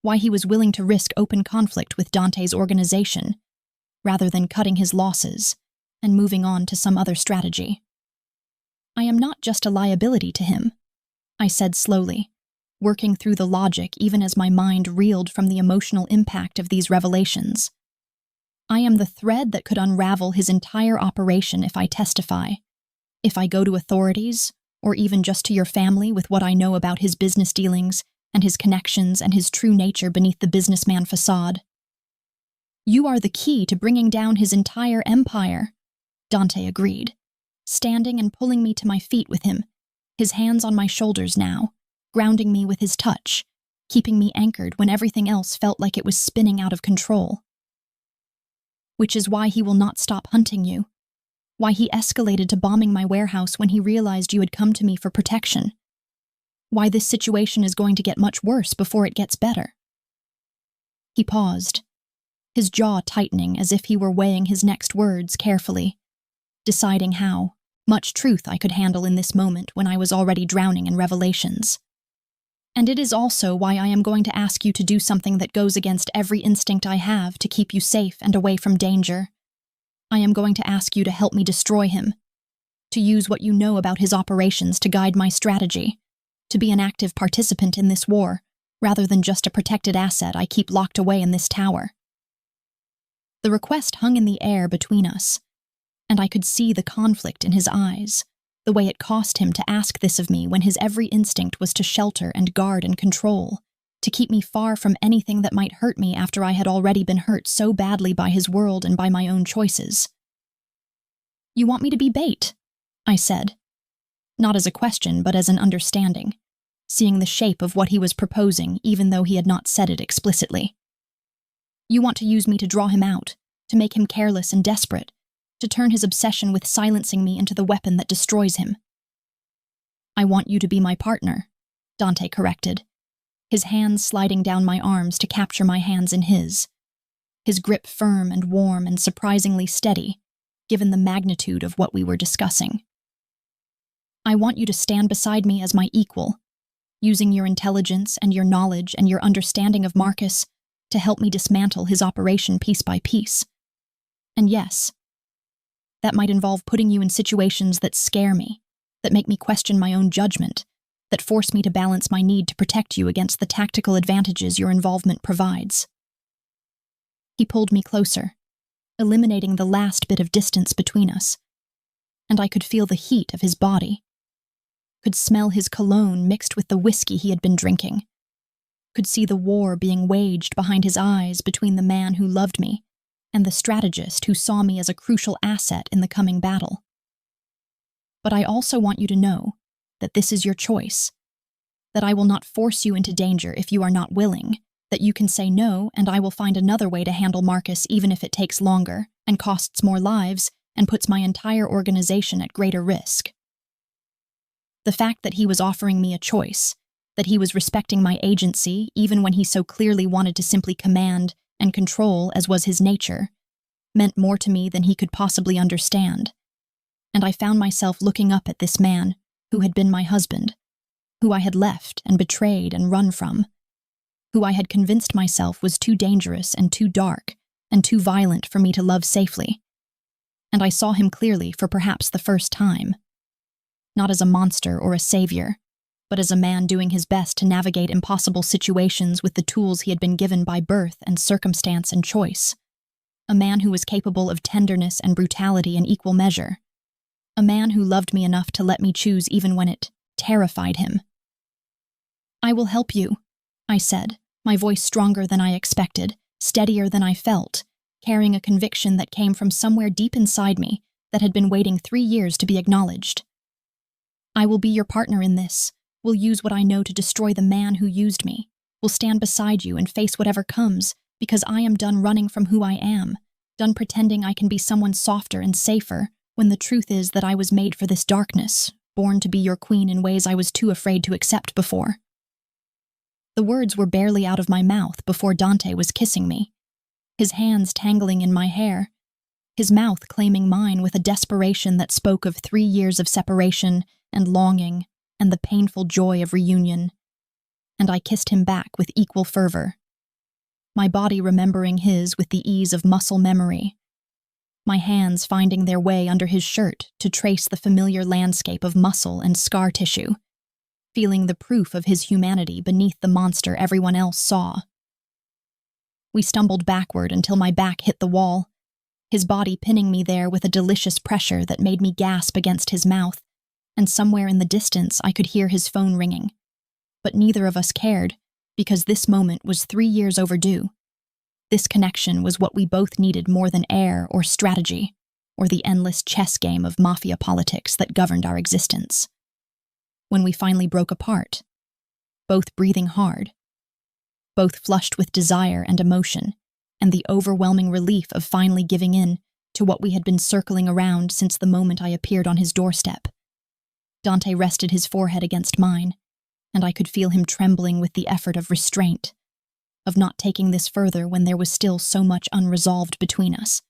why he was willing to risk open conflict with Dante's organization, rather than cutting his losses and moving on to some other strategy. I am not just a liability to him, I said slowly, working through the logic even as my mind reeled from the emotional impact of these revelations. I am the thread that could unravel his entire operation if I testify, if I go to authorities, or even just to your family with what I know about his business dealings and his connections and his true nature beneath the businessman facade. You are the key to bringing down his entire empire, Dante agreed, standing and pulling me to my feet with him, his hands on my shoulders now, grounding me with his touch, keeping me anchored when everything else felt like it was spinning out of control. Which is why he will not stop hunting you, why he escalated to bombing my warehouse when he realized you had come to me for protection, why this situation is going to get much worse before it gets better. He paused, his jaw tightening as if he were weighing his next words carefully, deciding how much truth I could handle in this moment when I was already drowning in revelations. And it is also why I am going to ask you to do something that goes against every instinct I have to keep you safe and away from danger. I am going to ask you to help me destroy him, to use what you know about his operations to guide my strategy, to be an active participant in this war, rather than just a protected asset I keep locked away in this tower. The request hung in the air between us, and I could see the conflict in his eyes, the way it cost him to ask this of me when his every instinct was to shelter and guard and control, to keep me far from anything that might hurt me after I had already been hurt so badly by his world and by my own choices. You want me to be bait? I said, not as a question but as an understanding, seeing the shape of what he was proposing even though he had not said it explicitly. You want to use me to draw him out, to make him careless and desperate, to turn his obsession with silencing me into the weapon that destroys him. I want you to be my partner, Dante corrected, his hands sliding down my arms to capture my hands in his grip firm and warm and surprisingly steady, given the magnitude of what we were discussing. I want you to stand beside me as my equal, using your intelligence and your knowledge and your understanding of Marcus to help me dismantle his operation piece by piece. And yes, that might involve putting you in situations that scare me, that make me question my own judgment, that force me to balance my need to protect you against the tactical advantages your involvement provides. He pulled me closer, eliminating the last bit of distance between us, and I could feel the heat of his body, could smell his cologne mixed with the whiskey he had been drinking, could see the war being waged behind his eyes between the man who loved me and the strategist who saw me as a crucial asset in the coming battle. But I also want you to know that this is your choice, that I will not force you into danger if you are not willing, that you can say no and I will find another way to handle Marcus even if it takes longer and costs more lives and puts my entire organization at greater risk. The fact that he was offering me a choice, that he was respecting my agency even when he so clearly wanted to simply command and control as was his nature, meant more to me than he could possibly understand. And I found myself looking up at this man who had been my husband, who I had left and betrayed and run from, who I had convinced myself was too dangerous and too dark and too violent for me to love safely. And I saw him clearly for perhaps the first time, not as a monster or a savior, but as a man doing his best to navigate impossible situations with the tools he had been given by birth and circumstance and choice. A man who was capable of tenderness and brutality in equal measure. A man who loved me enough to let me choose even when it terrified him. "I will help you," I said, my voice stronger than I expected, steadier than I felt, carrying a conviction that came from somewhere deep inside me that had been waiting 3 years to be acknowledged. "I will be your partner in this, will use what I know to destroy the man who used me, will stand beside you and face whatever comes, because I am done running from who I am, done pretending I can be someone softer and safer, when the truth is that I was made for this darkness, born to be your queen in ways I was too afraid to accept before." The words were barely out of my mouth before Dante was kissing me, his hands tangling in my hair, his mouth claiming mine with a desperation that spoke of 3 years of separation and longing and the painful joy of reunion, and I kissed him back with equal fervor, my body remembering his with the ease of muscle memory, my hands finding their way under his shirt to trace the familiar landscape of muscle and scar tissue, feeling the proof of his humanity beneath the monster everyone else saw. We stumbled backward until my back hit the wall, his body pinning me there with a delicious pressure that made me gasp against his mouth, and somewhere in the distance I could hear his phone ringing. But neither of us cared, because this moment was 3 years overdue. This connection was what we both needed more than air or strategy, or the endless chess game of Mafia politics that governed our existence. When we finally broke apart, both breathing hard, both flushed with desire and emotion, and the overwhelming relief of finally giving in to what we had been circling around since the moment I appeared on his doorstep. Dante rested his forehead against mine, and I could feel him trembling with the effort of restraint, of not taking this further when there was still so much unresolved between us,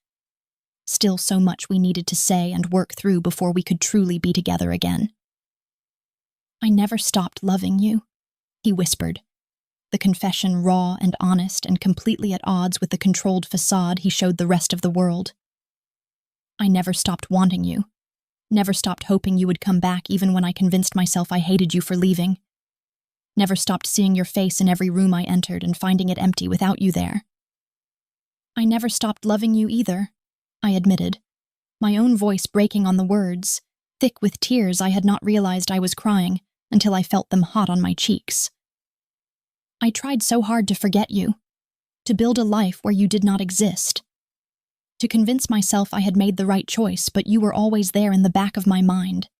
still so much we needed to say and work through before we could truly be together again. "I never stopped loving you," he whispered, the confession raw and honest and completely at odds with the controlled facade he showed the rest of the world. "I never stopped wanting you, never stopped hoping you would come back even when I convinced myself I hated you for leaving. Never stopped seeing your face in every room I entered and finding it empty without you there." "I never stopped loving you either," I admitted, my own voice breaking on the words, thick with tears I had not realized I was crying until I felt them hot on my cheeks. "I tried so hard to forget you, to build a life where you did not exist, to convince myself I had made the right choice, but you were always there in the back of my mind.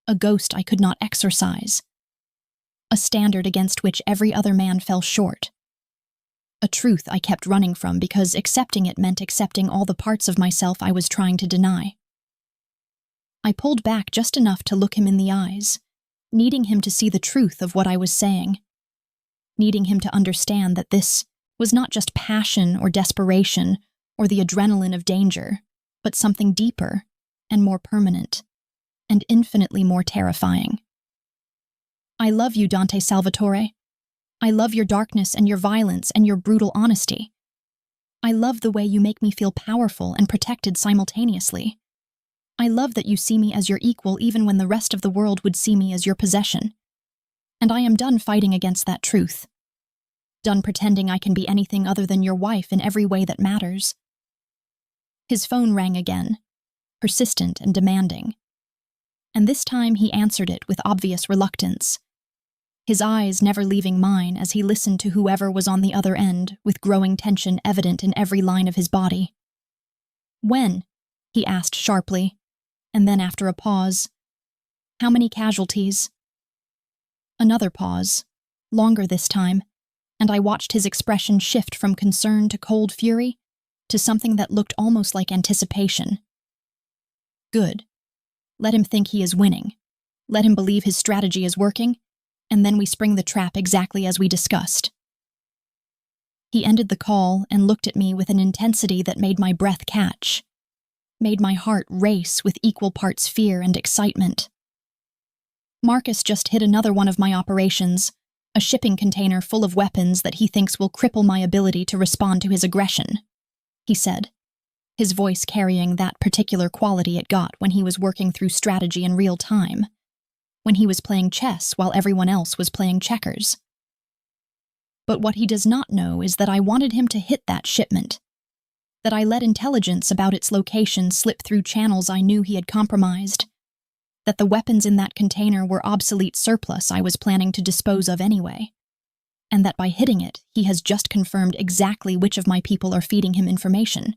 A ghost I could not exorcise. A standard against which every other man fell short. A truth I kept running from because accepting it meant accepting all the parts of myself I was trying to deny." I pulled back just enough to look him in the eyes, needing him to see the truth of what I was saying. needing him to understand that this was not just passion or desperation or the adrenaline of danger, but something deeper and more permanent and infinitely more terrifying. I love you, Dante Salvatore. I love your darkness and your violence and your brutal honesty. I love the way you make me feel powerful and protected simultaneously. I love that you see me as your equal even when the rest of the world would see me as your possession. And I am done fighting against that truth. Done pretending I can be anything other than your wife in every way that matters. His phone rang again, persistent and demanding. And this time he answered it with obvious reluctance, his eyes never leaving mine as he listened to whoever was on the other end, with growing tension evident in every line of his body. When? He asked sharply, and then after a pause, how many casualties? Another pause, longer this time, and I watched his expression shift from concern to cold fury to something that looked almost like anticipation. Good. Let him think he is winning. Let him believe his strategy is working, and then we spring the trap exactly as we discussed. He ended the call and looked at me with an intensity that made my breath catch, made my heart race with equal parts fear and excitement. Marcus just hit another one of my operations, a shipping container full of weapons that he thinks will cripple my ability to respond to his aggression, he said, his voice carrying that particular quality it got when he was working through strategy in real time, when he was playing chess while everyone else was playing checkers. But what he does not know is that I wanted him to hit that shipment, that I let intelligence about its location slip through channels I knew he had compromised, that the weapons in that container were obsolete surplus I was planning to dispose of anyway, and that by hitting it, he has just confirmed exactly which of my people are feeding him information,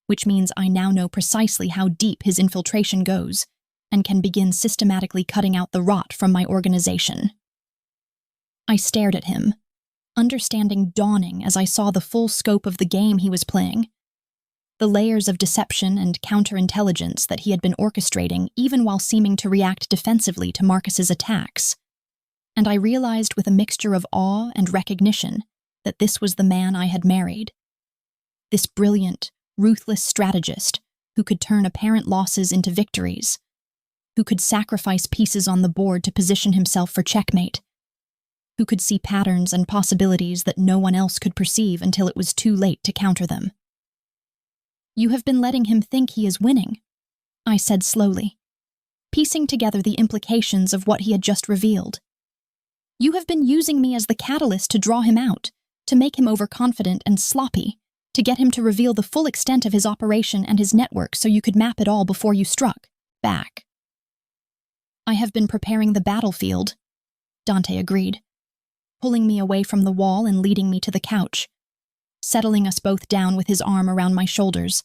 which means I now know precisely how deep his infiltration goes, and can begin systematically cutting out the rot from my organization. I stared at him, understanding dawning as I saw the full scope of the game he was playing, the layers of deception and counterintelligence that he had been orchestrating even while seeming to react defensively to Marcus's attacks, and I realized with a mixture of awe and recognition that this was the man I had married. This brilliant, ruthless strategist who could turn apparent losses into victories, who could sacrifice pieces on the board to position himself for checkmate, who could see patterns and possibilities that no one else could perceive until it was too late to counter them. You have been letting him think he is winning, I said slowly, piecing together the implications of what he had just revealed. You have been using me as the catalyst to draw him out, to make him overconfident and sloppy, to get him to reveal the full extent of his operation and his network so you could map it all before you struck back. I have been preparing the battlefield, Dante agreed, pulling me away from the wall and leading me to the couch, settling us both down with his arm around my shoulders,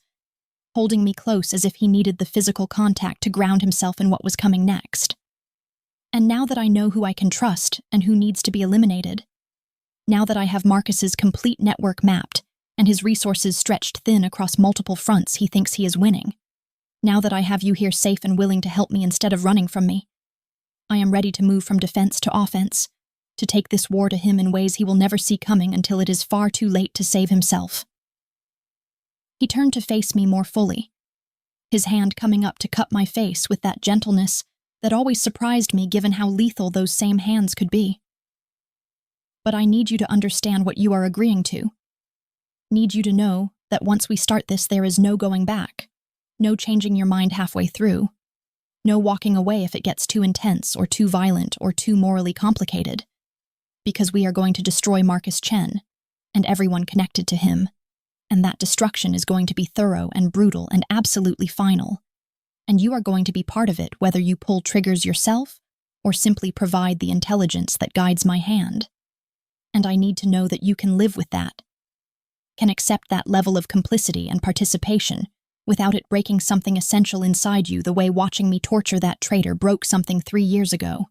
holding me close as if he needed the physical contact to ground himself in what was coming next. And now that I know who I can trust and who needs to be eliminated, now that I have Marcus's complete network mapped and his resources stretched thin across multiple fronts he thinks he is winning, now that I have you here safe and willing to help me instead of running from me, I am ready to move from defense to offense, to take this war to him in ways he will never see coming until it is far too late to save himself. He turned to face me more fully, his hand coming up to cup my face with that gentleness that always surprised me given how lethal those same hands could be. But I need you to understand what you are agreeing to. Need you to know that once we start this, there is no going back, no changing your mind halfway through, no walking away if it gets too intense or too violent or too morally complicated, because we are going to destroy Marcus Chen and everyone connected to him, and that destruction is going to be thorough and brutal and absolutely final, and you are going to be part of it whether you pull triggers yourself or simply provide the intelligence that guides my hand. And I need to know that you can live with that, can accept that level of complicity and participation without it breaking something essential inside you the way watching me torture that traitor broke something 3 years ago.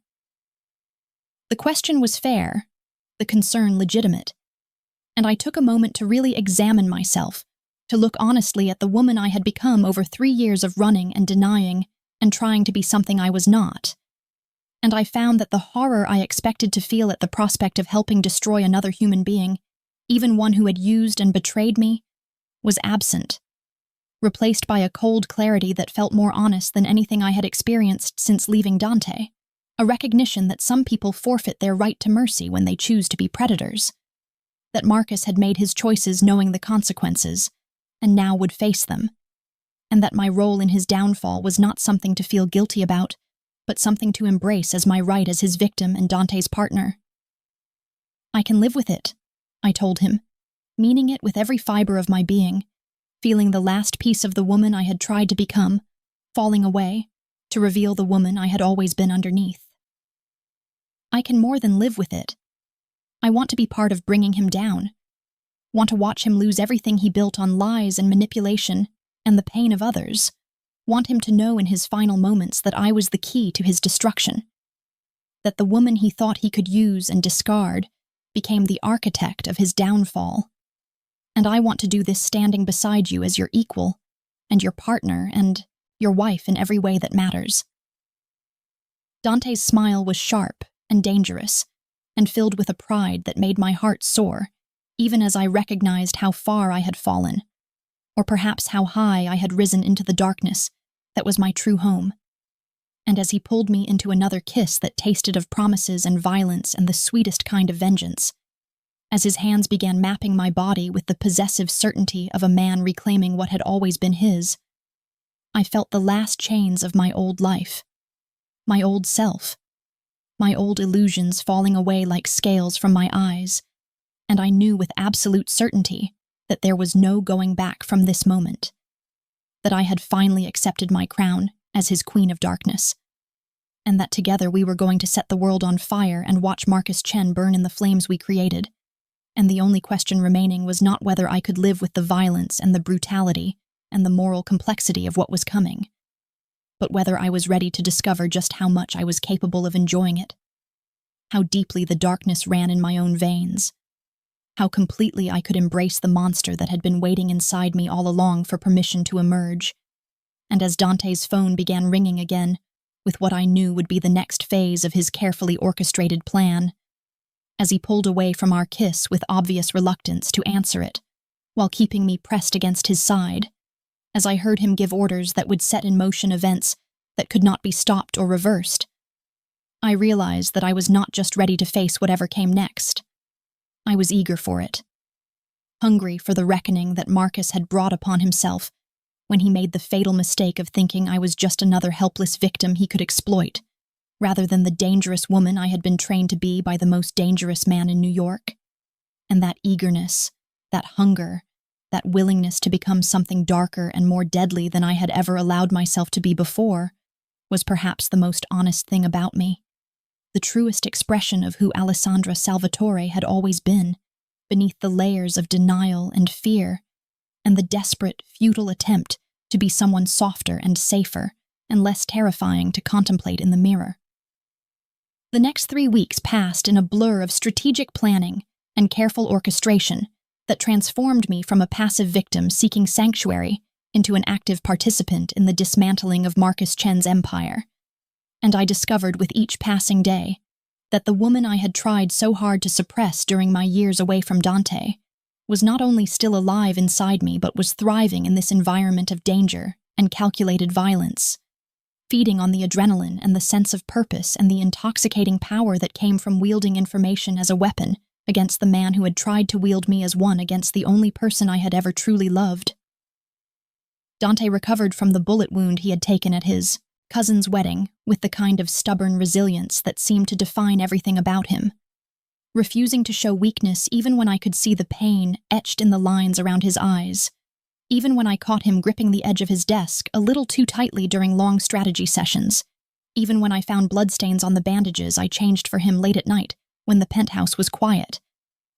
The question was fair, the concern legitimate, and I took a moment to really examine myself, to look honestly at the woman I had become over 3 years of running and denying and trying to be something I was not, and I found that the horror I expected to feel at the prospect of helping destroy another human being, even one who had used and betrayed me, was absent, replaced by a cold clarity that felt more honest than anything I had experienced since leaving Dante, a recognition that some people forfeit their right to mercy when they choose to be predators, that Marcus had made his choices knowing the consequences, and now would face them, and that my role in his downfall was not something to feel guilty about, but something to embrace as my right as his victim and Dante's partner. "I can live with it," I told him, meaning it with every fiber of my being, feeling the last piece of the woman I had tried to become, falling away, to reveal the woman I had always been underneath. I can more than live with it. I want to be part of bringing him down, want to watch him lose everything he built on lies and manipulation and the pain of others, want him to know in his final moments that I was the key to his destruction, that the woman he thought he could use and discard became the architect of his downfall. And I want to do this standing beside you as your equal, and your partner, and your wife in every way that matters. Dante's smile was sharp and dangerous, and filled with a pride that made my heart soar, even as I recognized how far I had fallen, or perhaps how high I had risen into the darkness that was my true home. And as he pulled me into another kiss that tasted of promises and violence and the sweetest kind of vengeance, as his hands began mapping my body with the possessive certainty of a man reclaiming what had always been his, I felt the last chains of my old life, my old self, my old illusions falling away like scales from my eyes, and I knew with absolute certainty that there was no going back from this moment, that I had finally accepted my crown as his Queen of Darkness, and that together we were going to set the world on fire and watch Marcus Chen burn in the flames we created. And the only question remaining was not whether I could live with the violence and the brutality and the moral complexity of what was coming, but whether I was ready to discover just how much I was capable of enjoying it, how deeply the darkness ran in my own veins, how completely I could embrace the monster that had been waiting inside me all along for permission to emerge. And as Dante's phone began ringing again, with what I knew would be the next phase of his carefully orchestrated plan, as he pulled away from our kiss with obvious reluctance to answer it, while keeping me pressed against his side, as I heard him give orders that would set in motion events that could not be stopped or reversed, I realized that I was not just ready to face whatever came next. I was eager for it, hungry for the reckoning that Marcus had brought upon himself when he made the fatal mistake of thinking I was just another helpless victim he could exploit, rather than the dangerous woman I had been trained to be by the most dangerous man in New York. And that eagerness, that hunger, that willingness to become something darker and more deadly than I had ever allowed myself to be before, was perhaps the most honest thing about me, the truest expression of who Alessandra Salvatore had always been, beneath the layers of denial and fear, and the desperate, futile attempt to be someone softer and safer and less terrifying to contemplate in the mirror. The next 3 weeks passed in a blur of strategic planning and careful orchestration that transformed me from a passive victim seeking sanctuary into an active participant in the dismantling of Marcus Chen's empire. And I discovered with each passing day that the woman I had tried so hard to suppress during my years away from Dante was not only still alive inside me but was thriving in this environment of danger and calculated violence, feeding on the adrenaline and the sense of purpose and the intoxicating power that came from wielding information as a weapon against the man who had tried to wield me as one against the only person I had ever truly loved. Dante recovered from the bullet wound he had taken at his cousin's wedding with the kind of stubborn resilience that seemed to define everything about him, refusing to show weakness even when I could see the pain etched in the lines around his eyes, even when I caught him gripping the edge of his desk a little too tightly during long strategy sessions, even when I found bloodstains on the bandages I changed for him late at night when the penthouse was quiet,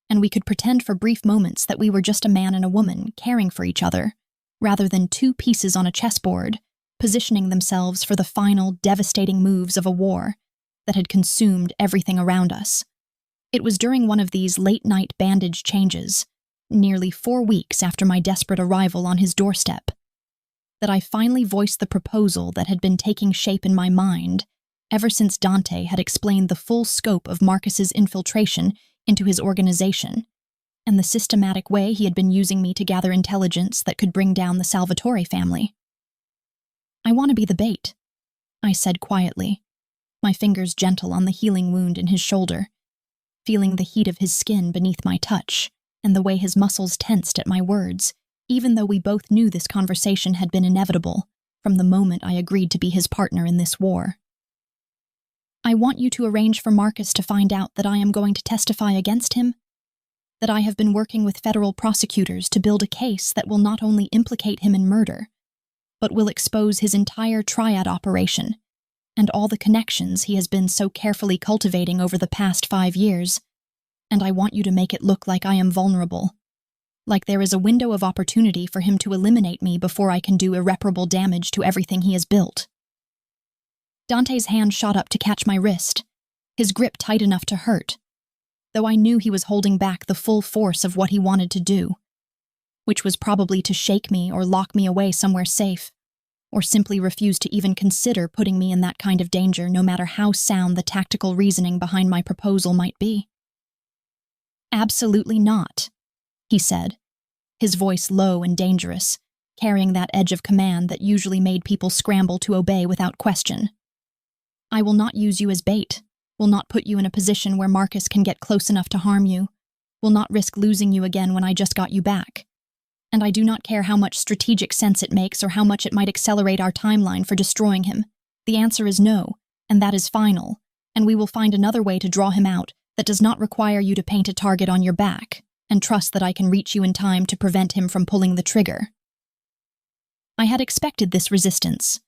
and we could pretend for brief moments that we were just a man and a woman caring for each other, rather than two pieces on a chessboard, positioning themselves for the final, devastating moves of a war that had consumed everything around us. It was during one of these late-night bandage changes, nearly 4 weeks after my desperate arrival on his doorstep, that I finally voiced the proposal that had been taking shape in my mind ever since Dante had explained the full scope of Marcus's infiltration into his organization and the systematic way he had been using me to gather intelligence that could bring down the Salvatore family. "I want to be the bait," I said quietly, my fingers gentle on the healing wound in his shoulder, feeling the heat of his skin beneath my touch and the way his muscles tensed at my words, even though we both knew this conversation had been inevitable from the moment I agreed to be his partner in this war. "I want you to arrange for Marcus to find out that I am going to testify against him, that I have been working with federal prosecutors to build a case that will not only implicate him in murder, but will expose his entire triad operation and all the connections he has been so carefully cultivating over the past 5 years, and I want you to make it look like I am vulnerable, like there is a window of opportunity for him to eliminate me before I can do irreparable damage to everything he has built." Dante's hand shot up to catch my wrist, his grip tight enough to hurt, though I knew he was holding back the full force of what he wanted to do, which was probably to shake me or lock me away somewhere safe, or simply refuse to even consider putting me in that kind of danger, no matter how sound the tactical reasoning behind my proposal might be. "Absolutely not," he said, his voice low and dangerous, carrying that edge of command that usually made people scramble to obey without question. "I will not use you as bait, will not put you in a position where Marcus can get close enough to harm you, will not risk losing you again when I just got you back. And I do not care how much strategic sense it makes or how much it might accelerate our timeline for destroying him. The answer is no, and that is final, and we will find another way to draw him out that does not require you to paint a target on your back, and trust that I can reach you in time to prevent him from pulling the trigger." I had expected this resistance,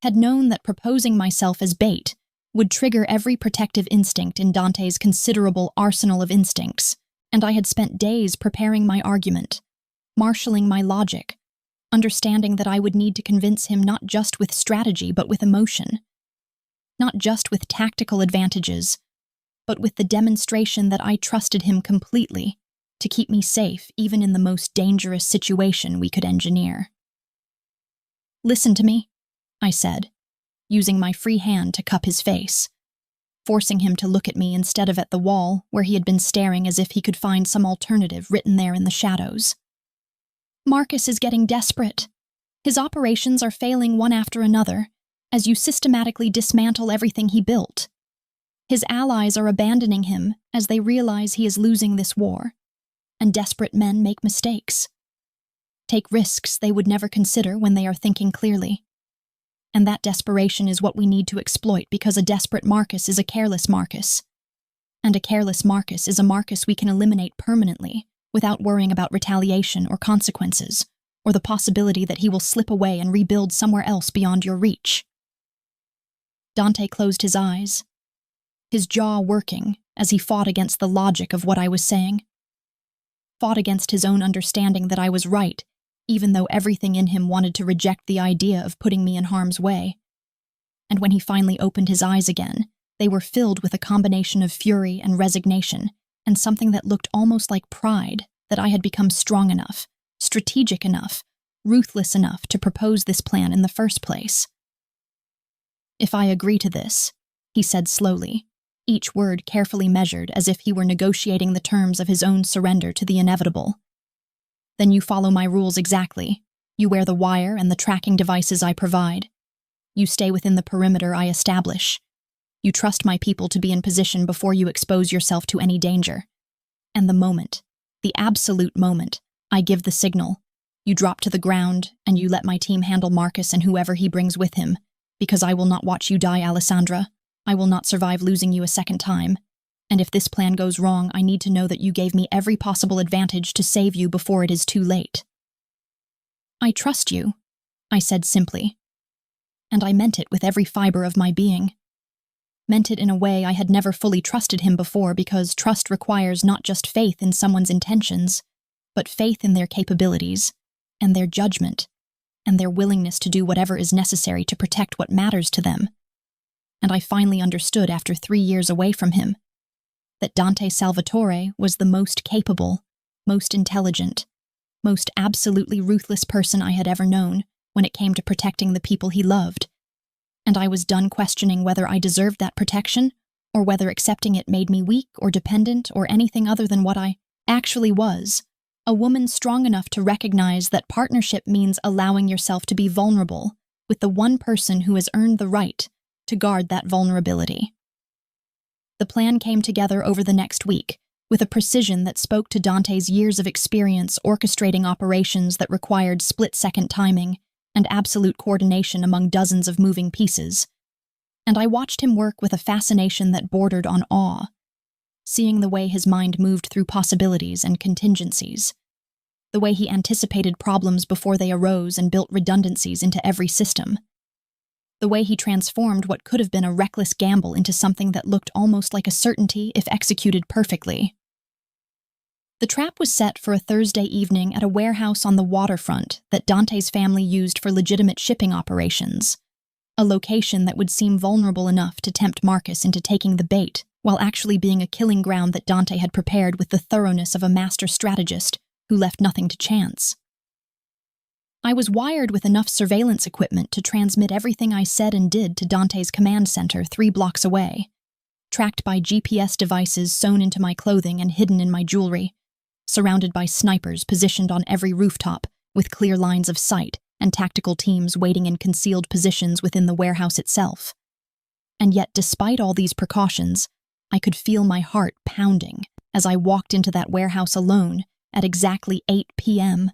had known that proposing myself as bait would trigger every protective instinct in Dante's considerable arsenal of instincts, and I had spent days preparing my argument, marshalling my logic, understanding that I would need to convince him not just with strategy but with emotion, not just with tactical advantages, but with the demonstration that I trusted him completely to keep me safe even in the most dangerous situation we could engineer. "Listen to me," I said, using my free hand to cup his face, forcing him to look at me instead of at the wall where he had been staring as if he could find some alternative written there in the shadows. "Marcus is getting desperate. His operations are failing one after another as you systematically dismantle everything he built. His allies are abandoning him as they realize he is losing this war, and desperate men make mistakes, take risks they would never consider when they are thinking clearly. And that desperation is what we need to exploit, because a desperate Marcus is a careless Marcus. And a careless Marcus is a Marcus we can eliminate permanently without worrying about retaliation or consequences, or the possibility that he will slip away and rebuild somewhere else beyond your reach." Dante closed his eyes, his jaw working as he fought against the logic of what I was saying, fought against his own understanding that I was right, even though everything in him wanted to reject the idea of putting me in harm's way. And when he finally opened his eyes again, they were filled with a combination of fury and resignation, and something that looked almost like pride that I had become strong enough, strategic enough, ruthless enough to propose this plan in the first place. "If I agree to this," he said slowly, each word carefully measured as if he were negotiating the terms of his own surrender to the inevitable, "then you follow my rules exactly. You wear the wire and the tracking devices I provide. You stay within the perimeter I establish. You trust my people to be in position before you expose yourself to any danger. And the moment, the absolute moment, I give the signal, you drop to the ground and you let my team handle Marcus and whoever he brings with him, because I will not watch you die, Alessandra. I will not survive losing you a second time. And if this plan goes wrong, I need to know that you gave me every possible advantage to save you before it is too late." "I trust you," I said simply. And I meant it with every fiber of my being. Meant it in a way I had never fully trusted him before, because trust requires not just faith in someone's intentions, but faith in their capabilities, and their judgment, and their willingness to do whatever is necessary to protect what matters to them. And I finally understood after 3 years away from him that Dante Salvatore was the most capable, most intelligent, most absolutely ruthless person I had ever known when it came to protecting the people he loved, and I was done questioning whether I deserved that protection, or whether accepting it made me weak or dependent or anything other than what I actually was, a woman strong enough to recognize that partnership means allowing yourself to be vulnerable with the one person who has earned the right to guard that vulnerability. The plan came together over the next week, with a precision that spoke to Dante's years of experience orchestrating operations that required split-second timing and absolute coordination among dozens of moving pieces. And I watched him work with a fascination that bordered on awe, seeing the way his mind moved through possibilities and contingencies, the way he anticipated problems before they arose and built redundancies into every system, the way he transformed what could have been a reckless gamble into something that looked almost like a certainty if executed perfectly. The trap was set for a Thursday evening at a warehouse on the waterfront that Dante's family used for legitimate shipping operations, a location that would seem vulnerable enough to tempt Marcus into taking the bait, while actually being a killing ground that Dante had prepared with the thoroughness of a master strategist who left nothing to chance. I was wired with enough surveillance equipment to transmit everything I said and did to Dante's command center 3 blocks away, tracked by GPS devices sewn into my clothing and hidden in my jewelry, surrounded by snipers positioned on every rooftop with clear lines of sight and tactical teams waiting in concealed positions within the warehouse itself. And yet, despite all these precautions, I could feel my heart pounding as I walked into that warehouse alone at exactly 8 p.m.,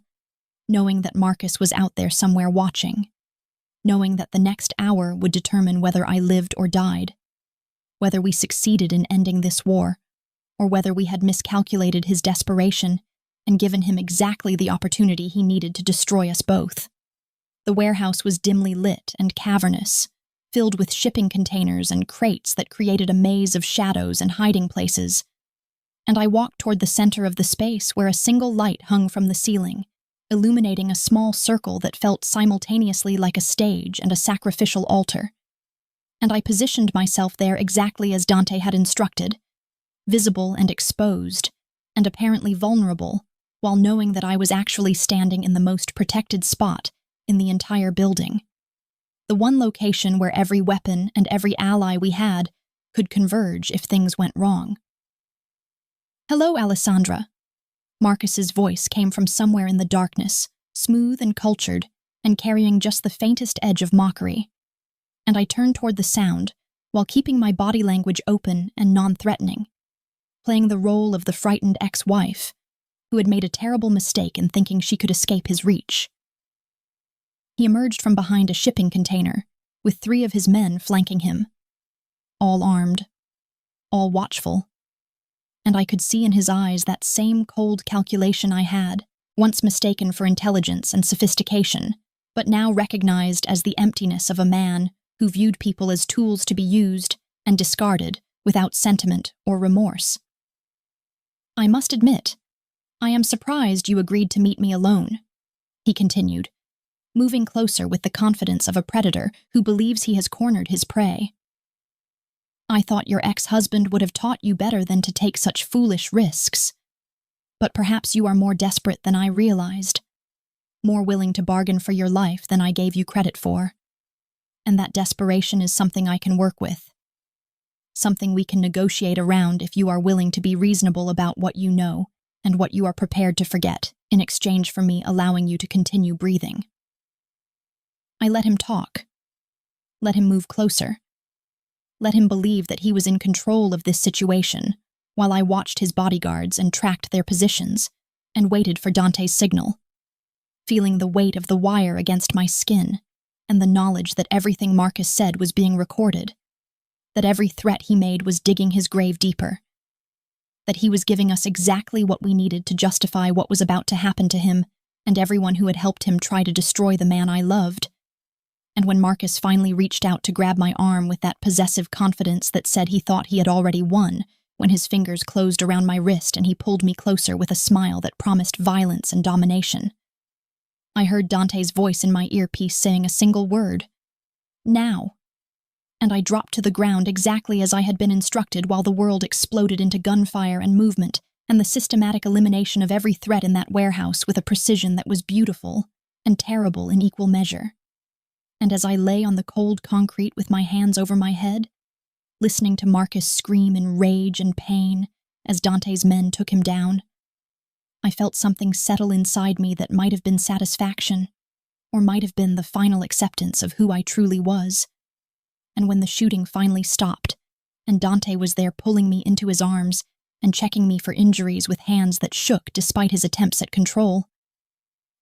knowing that Marcus was out there somewhere watching, knowing that the next hour would determine whether I lived or died, whether we succeeded in ending this war, or whether we had miscalculated his desperation and given him exactly the opportunity he needed to destroy us both. The warehouse was dimly lit and cavernous, filled with shipping containers and crates that created a maze of shadows and hiding places, and I walked toward the center of the space where a single light hung from the ceiling, illuminating a small circle that felt simultaneously like a stage and a sacrificial altar. And I positioned myself there exactly as Dante had instructed, visible and exposed, and apparently vulnerable, while knowing that I was actually standing in the most protected spot in the entire building. The one location where every weapon and every ally we had could converge if things went wrong. "Hello, Alessandra." Marcus's voice came from somewhere in the darkness, smooth and cultured, and carrying just the faintest edge of mockery. And I turned toward the sound, while keeping my body language open and non-threatening, playing the role of the frightened ex-wife, who had made a terrible mistake in thinking she could escape his reach. He emerged from behind a shipping container, with 3 of his men flanking him, all armed, all watchful, and I could see in his eyes that same cold calculation I had, once mistaken for intelligence and sophistication, but now recognized as the emptiness of a man who viewed people as tools to be used and discarded without sentiment or remorse. "I must admit, I am surprised you agreed to meet me alone," he continued, moving closer with the confidence of a predator who believes he has cornered his prey. "I thought your ex-husband would have taught you better than to take such foolish risks. But perhaps you are more desperate than I realized, more willing to bargain for your life than I gave you credit for. And that desperation is something I can work with. Something we can negotiate around if you are willing to be reasonable about what you know and what you are prepared to forget, in exchange for me allowing you to continue breathing." I let him talk. Let him move closer. Let him believe that he was in control of this situation, while I watched his bodyguards and tracked their positions, and waited for Dante's signal, feeling the weight of the wire against my skin, and the knowledge that everything Marcus said was being recorded, that every threat he made was digging his grave deeper, that he was giving us exactly what we needed to justify what was about to happen to him and everyone who had helped him try to destroy the man I loved. And when Marcus finally reached out to grab my arm with that possessive confidence that said he thought he had already won, when his fingers closed around my wrist and he pulled me closer with a smile that promised violence and domination, I heard Dante's voice in my earpiece saying a single word: "Now." And I dropped to the ground exactly as I had been instructed, while the world exploded into gunfire and movement and the systematic elimination of every threat in that warehouse with a precision that was beautiful and terrible in equal measure. And as I lay on the cold concrete with my hands over my head, listening to Marcus scream in rage and pain as Dante's men took him down, I felt something settle inside me that might have been satisfaction, or might have been the final acceptance of who I truly was. And when the shooting finally stopped, and Dante was there pulling me into his arms and checking me for injuries with hands that shook despite his attempts at control,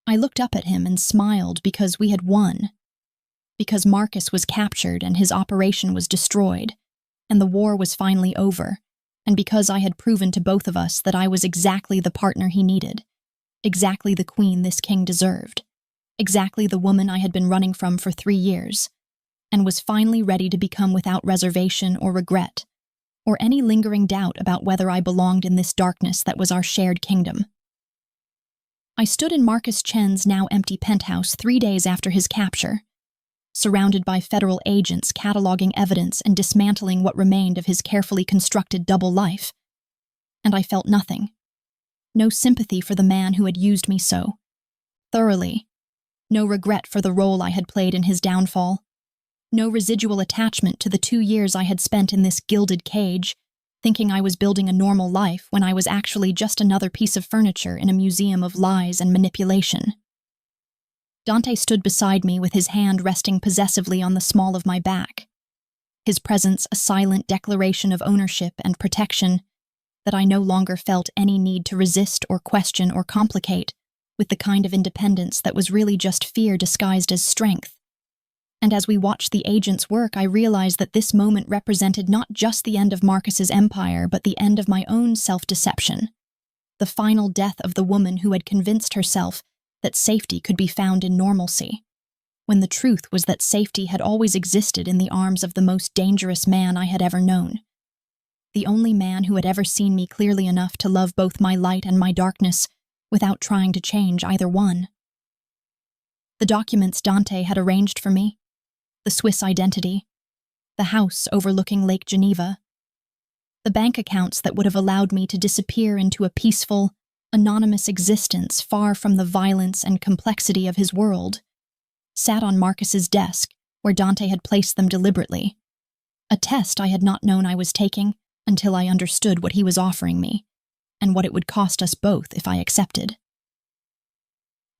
I looked up at him and smiled because we had won. Because Marcus was captured and his operation was destroyed, and the war was finally over, and because I had proven to both of us that I was exactly the partner he needed, exactly the queen this king deserved, exactly the woman I had been running from for 3 years, and was finally ready to become without reservation or regret, or any lingering doubt about whether I belonged in this darkness that was our shared kingdom. I stood in Marcus Chen's now empty penthouse 3 days after his capture, surrounded by federal agents cataloging evidence and dismantling what remained of his carefully constructed double life. And I felt nothing. No sympathy for the man who had used me so thoroughly. No regret for the role I had played in his downfall. No residual attachment to the 2 years I had spent in this gilded cage, thinking I was building a normal life when I was actually just another piece of furniture in a museum of lies and manipulation. Dante stood beside me with his hand resting possessively on the small of my back, his presence a silent declaration of ownership and protection that I no longer felt any need to resist or question or complicate with the kind of independence that was really just fear disguised as strength. And as we watched the agents work, I realized that this moment represented not just the end of Marcus's empire, but the end of my own self-deception, the final death of the woman who had convinced herself that safety could be found in normalcy, when the truth was that safety had always existed in the arms of the most dangerous man I had ever known, the only man who had ever seen me clearly enough to love both my light and my darkness without trying to change either one. The documents Dante had arranged for me, the Swiss identity, the house overlooking Lake Geneva, the bank accounts that would have allowed me to disappear into a peaceful, anonymous existence far from the violence and complexity of his world, sat on Marcus's desk where Dante had placed them deliberately, a test I had not known I was taking until I understood what he was offering me, and what it would cost us both if I accepted.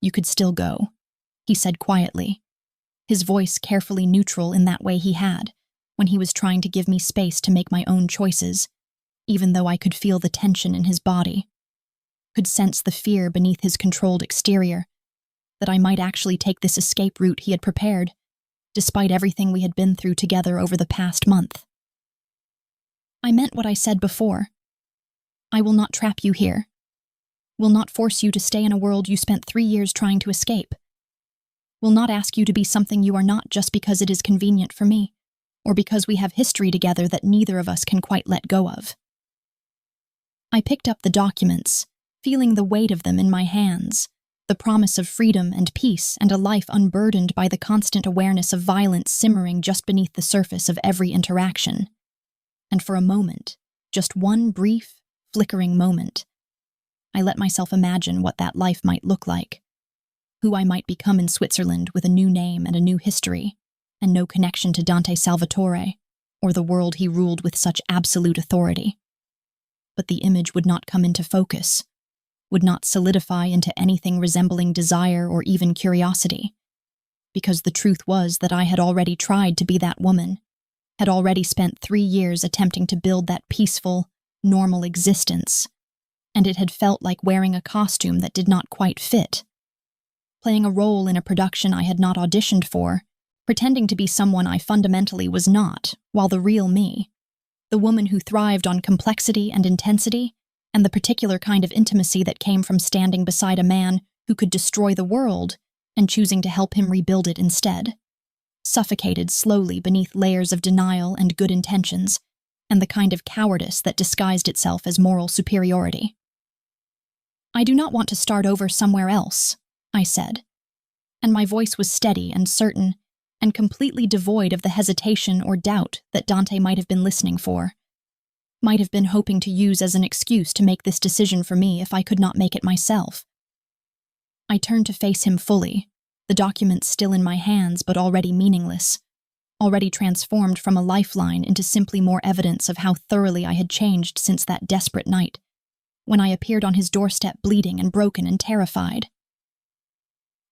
"You could still go," he said quietly, his voice carefully neutral in that way he had when he was trying to give me space to make my own choices, even though I could feel the tension in his body, could sense the fear beneath his controlled exterior, that I might actually take this escape route he had prepared, despite everything we had been through together over the past month. "I meant what I said before. I will not trap you here. Will not force you to stay in a world you spent 3 years trying to escape. Will not ask you to be something you are not just because it is convenient for me, or because we have history together that neither of us can quite let go of." I picked up the documents, feeling the weight of them in my hands, the promise of freedom and peace and a life unburdened by the constant awareness of violence simmering just beneath the surface of every interaction. And for a moment, just one brief, flickering moment, I let myself imagine what that life might look like, who I might become in Switzerland with a new name and a new history, and no connection to Dante Salvatore, or the world he ruled with such absolute authority. But the image would not come into focus, would not solidify into anything resembling desire or even curiosity, because the truth was that I had already tried to be that woman, had already spent 3 years attempting to build that peaceful, normal existence, and it had felt like wearing a costume that did not quite fit, playing a role in a production I had not auditioned for, pretending to be someone I fundamentally was not, while the real me, the woman who thrived on complexity and intensity, and the particular kind of intimacy that came from standing beside a man who could destroy the world and choosing to help him rebuild it instead, suffocated slowly beneath layers of denial and good intentions, and the kind of cowardice that disguised itself as moral superiority. "I do not want to start over somewhere else," I said, and my voice was steady and certain, and completely devoid of the hesitation or doubt that Dante might have been listening for, might have been hoping to use as an excuse to make this decision for me if I could not make it myself. I turned to face him fully, the documents still in my hands but already meaningless, already transformed from a lifeline into simply more evidence of how thoroughly I had changed since that desperate night, when I appeared on his doorstep bleeding and broken and terrified.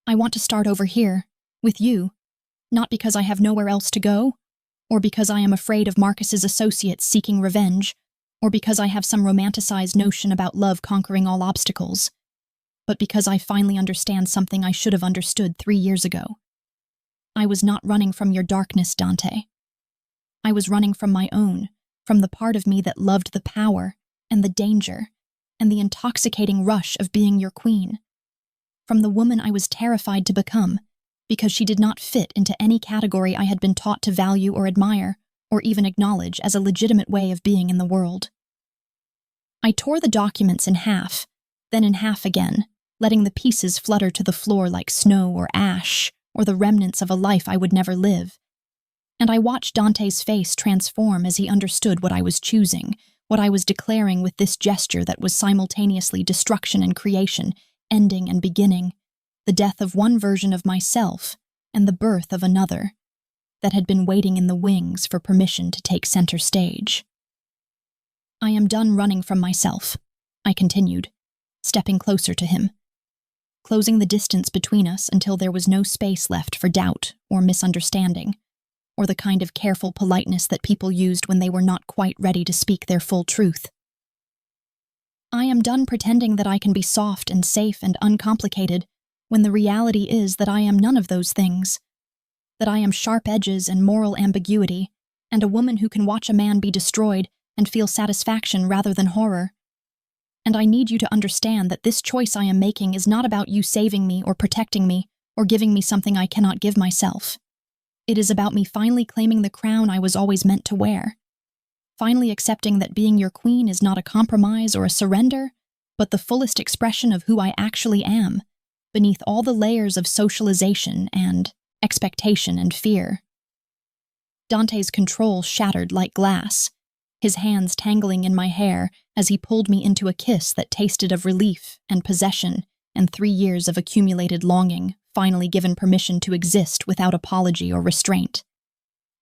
I want to start over here, with you, not because I have nowhere else to go, or because I am afraid of Marcus's associates seeking revenge, or because I have some romanticized notion about love conquering all obstacles, but because I finally understand something I should have understood 3 years ago. I was not running from your darkness, Dante. I was running from my own, from the part of me that loved the power and the danger and the intoxicating rush of being your queen, from the woman I was terrified to become, because she did not fit into any category I had been taught to value or admire, or even acknowledge as a legitimate way of being in the world. I tore the documents in half, then in half again, letting the pieces flutter to the floor like snow or ash, or the remnants of a life I would never live. And I watched Dante's face transform as he understood what I was choosing, what I was declaring with this gesture that was simultaneously destruction and creation, ending and beginning, the death of one version of myself and the birth of another that had been waiting in the wings for permission to take center stage. I am done running from myself, I continued, stepping closer to him, closing the distance between us until there was no space left for doubt or misunderstanding, or the kind of careful politeness that people used when they were not quite ready to speak their full truth. I am done pretending that I can be soft and safe and uncomplicated when the reality is that I am none of those things, that I am sharp edges and moral ambiguity, and a woman who can watch a man be destroyed and feel satisfaction rather than horror. And I need you to understand that this choice I am making is not about you saving me or protecting me or giving me something I cannot give myself. It is about me finally claiming the crown I was always meant to wear, finally accepting that being your queen is not a compromise or a surrender, but the fullest expression of who I actually am, beneath all the layers of socialization and expectation and fear. Dante's control shattered like glass, his hands tangling in my hair as he pulled me into a kiss that tasted of relief and possession and 3 years of accumulated longing, finally given permission to exist without apology or restraint.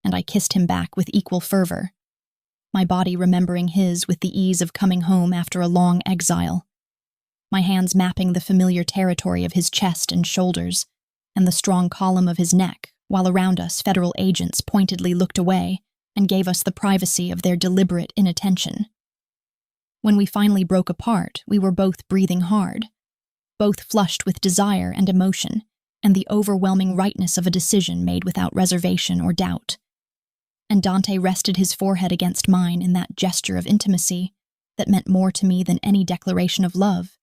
And I kissed him back with equal fervor, my body remembering his with the ease of coming home after a long exile, my hands mapping the familiar territory of his chest and shoulders, and the strong column of his neck, while around us federal agents pointedly looked away and gave us the privacy of their deliberate inattention. When we finally broke apart, we were both breathing hard, both flushed with desire and emotion, and the overwhelming rightness of a decision made without reservation or doubt. And Dante rested his forehead against mine in that gesture of intimacy that meant more to me than any declaration of love,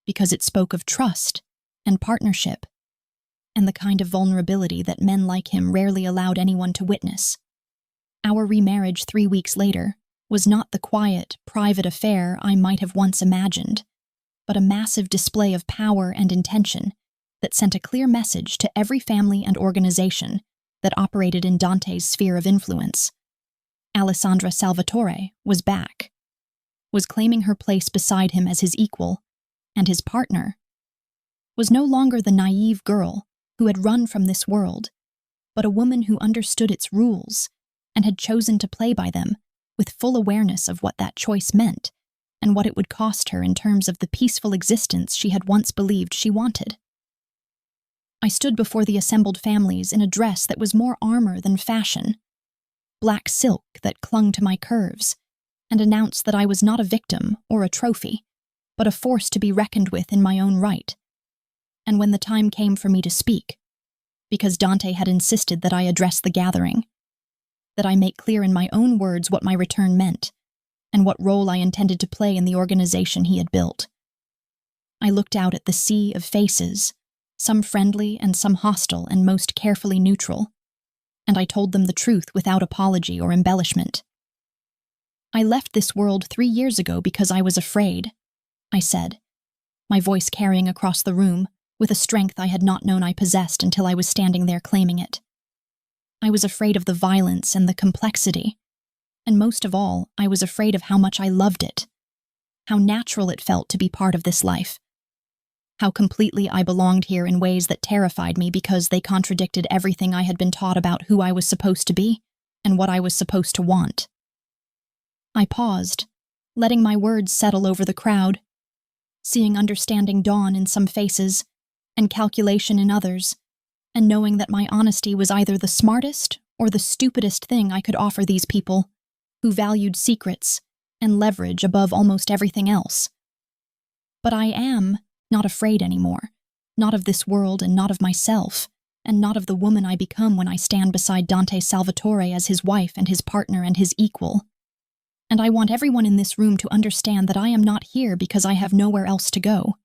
because it spoke of trust and partnership, and the kind of vulnerability that men like him rarely allowed anyone to witness. Our remarriage 3 weeks later was not the quiet, private affair I might have once imagined, but a massive display of power and intention that sent a clear message to every family and organization that operated in Dante's sphere of influence. Alessandra Salvatore was back, was claiming her place beside him as his equal, and his partner, was no longer the naive girl who had run from this world, but a woman who understood its rules and had chosen to play by them with full awareness of what that choice meant and what it would cost her in terms of the peaceful existence she had once believed she wanted. I stood before the assembled families in a dress that was more armor than fashion, black silk that clung to my curves, and announced that I was not a victim or a trophy, but a force to be reckoned with in my own right. And when the time came for me to speak, because Dante had insisted that I address the gathering, that I make clear in my own words what my return meant, and what role I intended to play in the organization he had built, I looked out at the sea of faces, some friendly and some hostile and most carefully neutral, and I told them the truth without apology or embellishment. I left this world 3 years ago because I was afraid, I said, my voice carrying across the room with a strength I had not known I possessed until I was standing there claiming it. I was afraid of the violence and the complexity, and most of all, I was afraid of how much I loved it, how natural it felt to be part of this life, how completely I belonged here in ways that terrified me because they contradicted everything I had been taught about who I was supposed to be and what I was supposed to want. I paused, letting my words settle over the crowd, seeing understanding dawn in some faces and calculation in others, and knowing that my honesty was either the smartest or the stupidest thing I could offer these people, who valued secrets and leverage above almost everything else. But I am not afraid anymore, not of this world and not of myself, and not of the woman I become when I stand beside Dante Salvatore as his wife and his partner and his equal. And I want everyone in this room to understand that I am not here because I have nowhere else to go.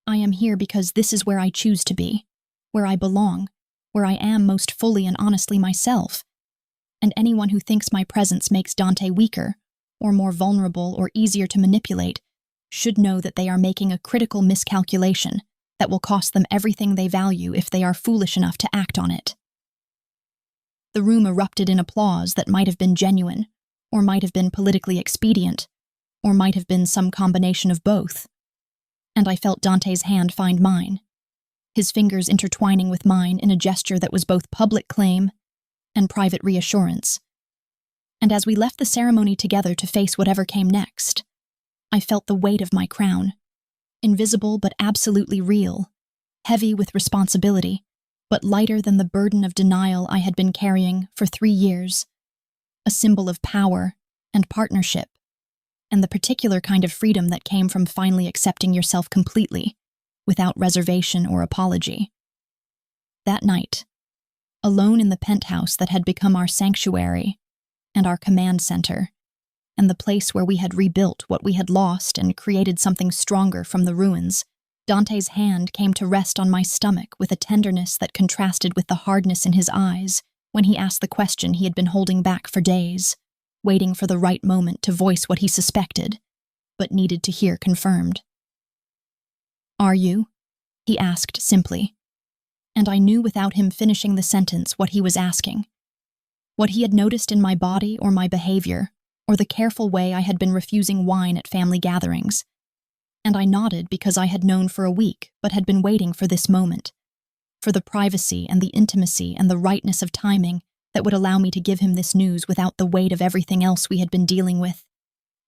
I am here because this is where I choose to be, where I belong, where I am most fully and honestly myself. And anyone who thinks my presence makes Dante weaker, or more vulnerable or easier to manipulate, should know that they are making a critical miscalculation that will cost them everything they value if they are foolish enough to act on it. The room erupted in applause that might have been genuine, or might have been politically expedient, or might have been some combination of both. And I felt Dante's hand find mine, his fingers intertwining with mine in a gesture that was both public claim and private reassurance. And as we left the ceremony together to face whatever came next, I felt the weight of my crown, invisible but absolutely real, heavy with responsibility, but lighter than the burden of denial I had been carrying for 3 years, a symbol of power and partnership, and the particular kind of freedom that came from finally accepting yourself completely, without reservation or apology. That night, alone in the penthouse that had become our sanctuary and our command center, and the place where we had rebuilt what we had lost and created something stronger from the ruins, Dante's hand came to rest on my stomach with a tenderness that contrasted with the hardness in his eyes when he asked the question he had been holding back for days, waiting for the right moment to voice what he suspected, but needed to hear confirmed. "Are you?" he asked simply, and I knew without him finishing the sentence what he was asking. What he had noticed in my body or my behavior, or the careful way I had been refusing wine at family gatherings. And I nodded because I had known for a week, but had been waiting for this moment, for the privacy and the intimacy and the rightness of timing that would allow me to give him this news without the weight of everything else we had been dealing with,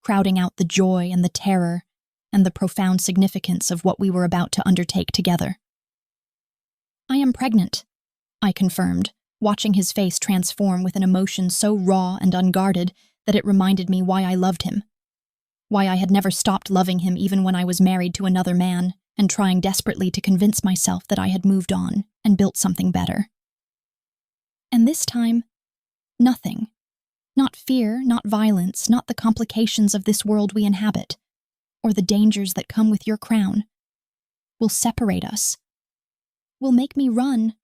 crowding out the joy and the terror and the profound significance of what we were about to undertake together. "I am pregnant," I confirmed, watching his face transform with an emotion so raw and unguarded that it reminded me why I loved him, why I had never stopped loving him even when I was married to another man and trying desperately to convince myself that I had moved on and built something better. And this time, nothing. Not fear, not violence, not the complications of this world we inhabit, or the dangers that come with your crown, will separate us, will make me run,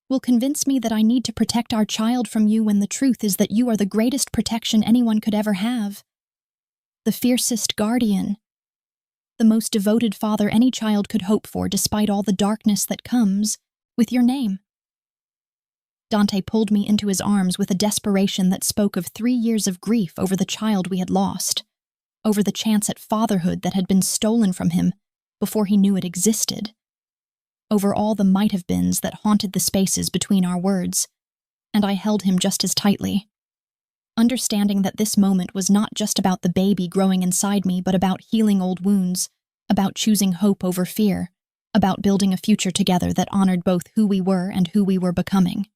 will convince me that I need to protect our child from you when the truth is that you are the greatest protection anyone could ever have, the fiercest guardian, the most devoted father any child could hope for despite all the darkness that comes with your name. Dante pulled me into his arms with a desperation that spoke of 3 years of grief over the child we had lost, over the chance at fatherhood that had been stolen from him before he knew it existed, over all the might-have-beens that haunted the spaces between our words, and I held him just as tightly, understanding that this moment was not just about the baby growing inside me, but about healing old wounds, about choosing hope over fear, about building a future together that honored both who we were and who we were becoming.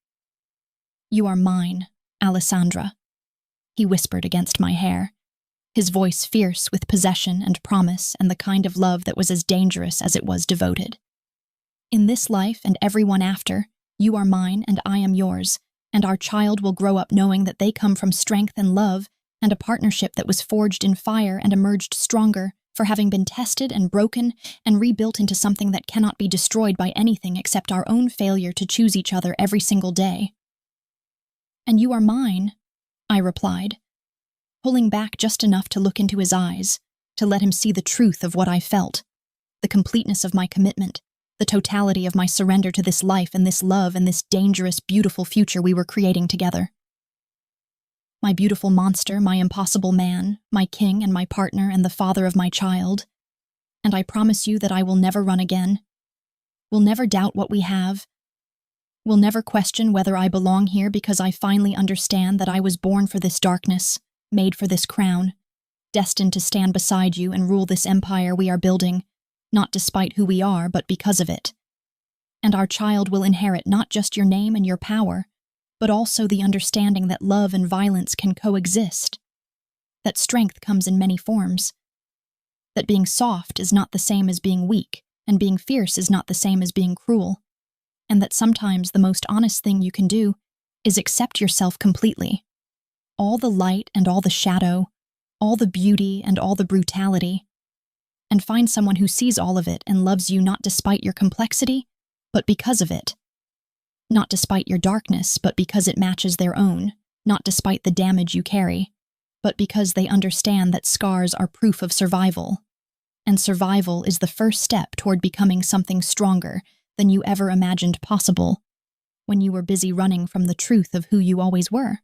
"You are mine, Alessandra," he whispered against my hair, his voice fierce with possession and promise and the kind of love that was as dangerous as it was devoted. "In this life and every one after, you are mine and I am yours, and our child will grow up knowing that they come from strength and love and a partnership that was forged in fire and emerged stronger for having been tested and broken and rebuilt into something that cannot be destroyed by anything except our own failure to choose each other every single day." "And you are mine," I replied, pulling back just enough to look into his eyes, to let him see the truth of what I felt, the completeness of my commitment, the totality of my surrender to this life and this love and this dangerous, beautiful future we were creating together. My beautiful monster, my impossible man, my king and my partner and the father of my child. And I promise you that I will never run again. Will never doubt what we have. Will never question whether I belong here because I finally understand that I was born for this darkness, made for this crown, destined to stand beside you and rule this empire we are building, not despite who we are, but because of it. And our child will inherit not just your name and your power, but also the understanding that love and violence can coexist, that strength comes in many forms, that being soft is not the same as being weak, and being fierce is not the same as being cruel, and that sometimes the most honest thing you can do is accept yourself completely. All the light and all the shadow, all the beauty and all the brutality, and find someone who sees all of it and loves you not despite your complexity, but because of it. Not despite your darkness, but because it matches their own, not despite the damage you carry, but because they understand that scars are proof of survival. And survival is the first step toward becoming something stronger than you ever imagined possible when you were busy running from the truth of who you always were.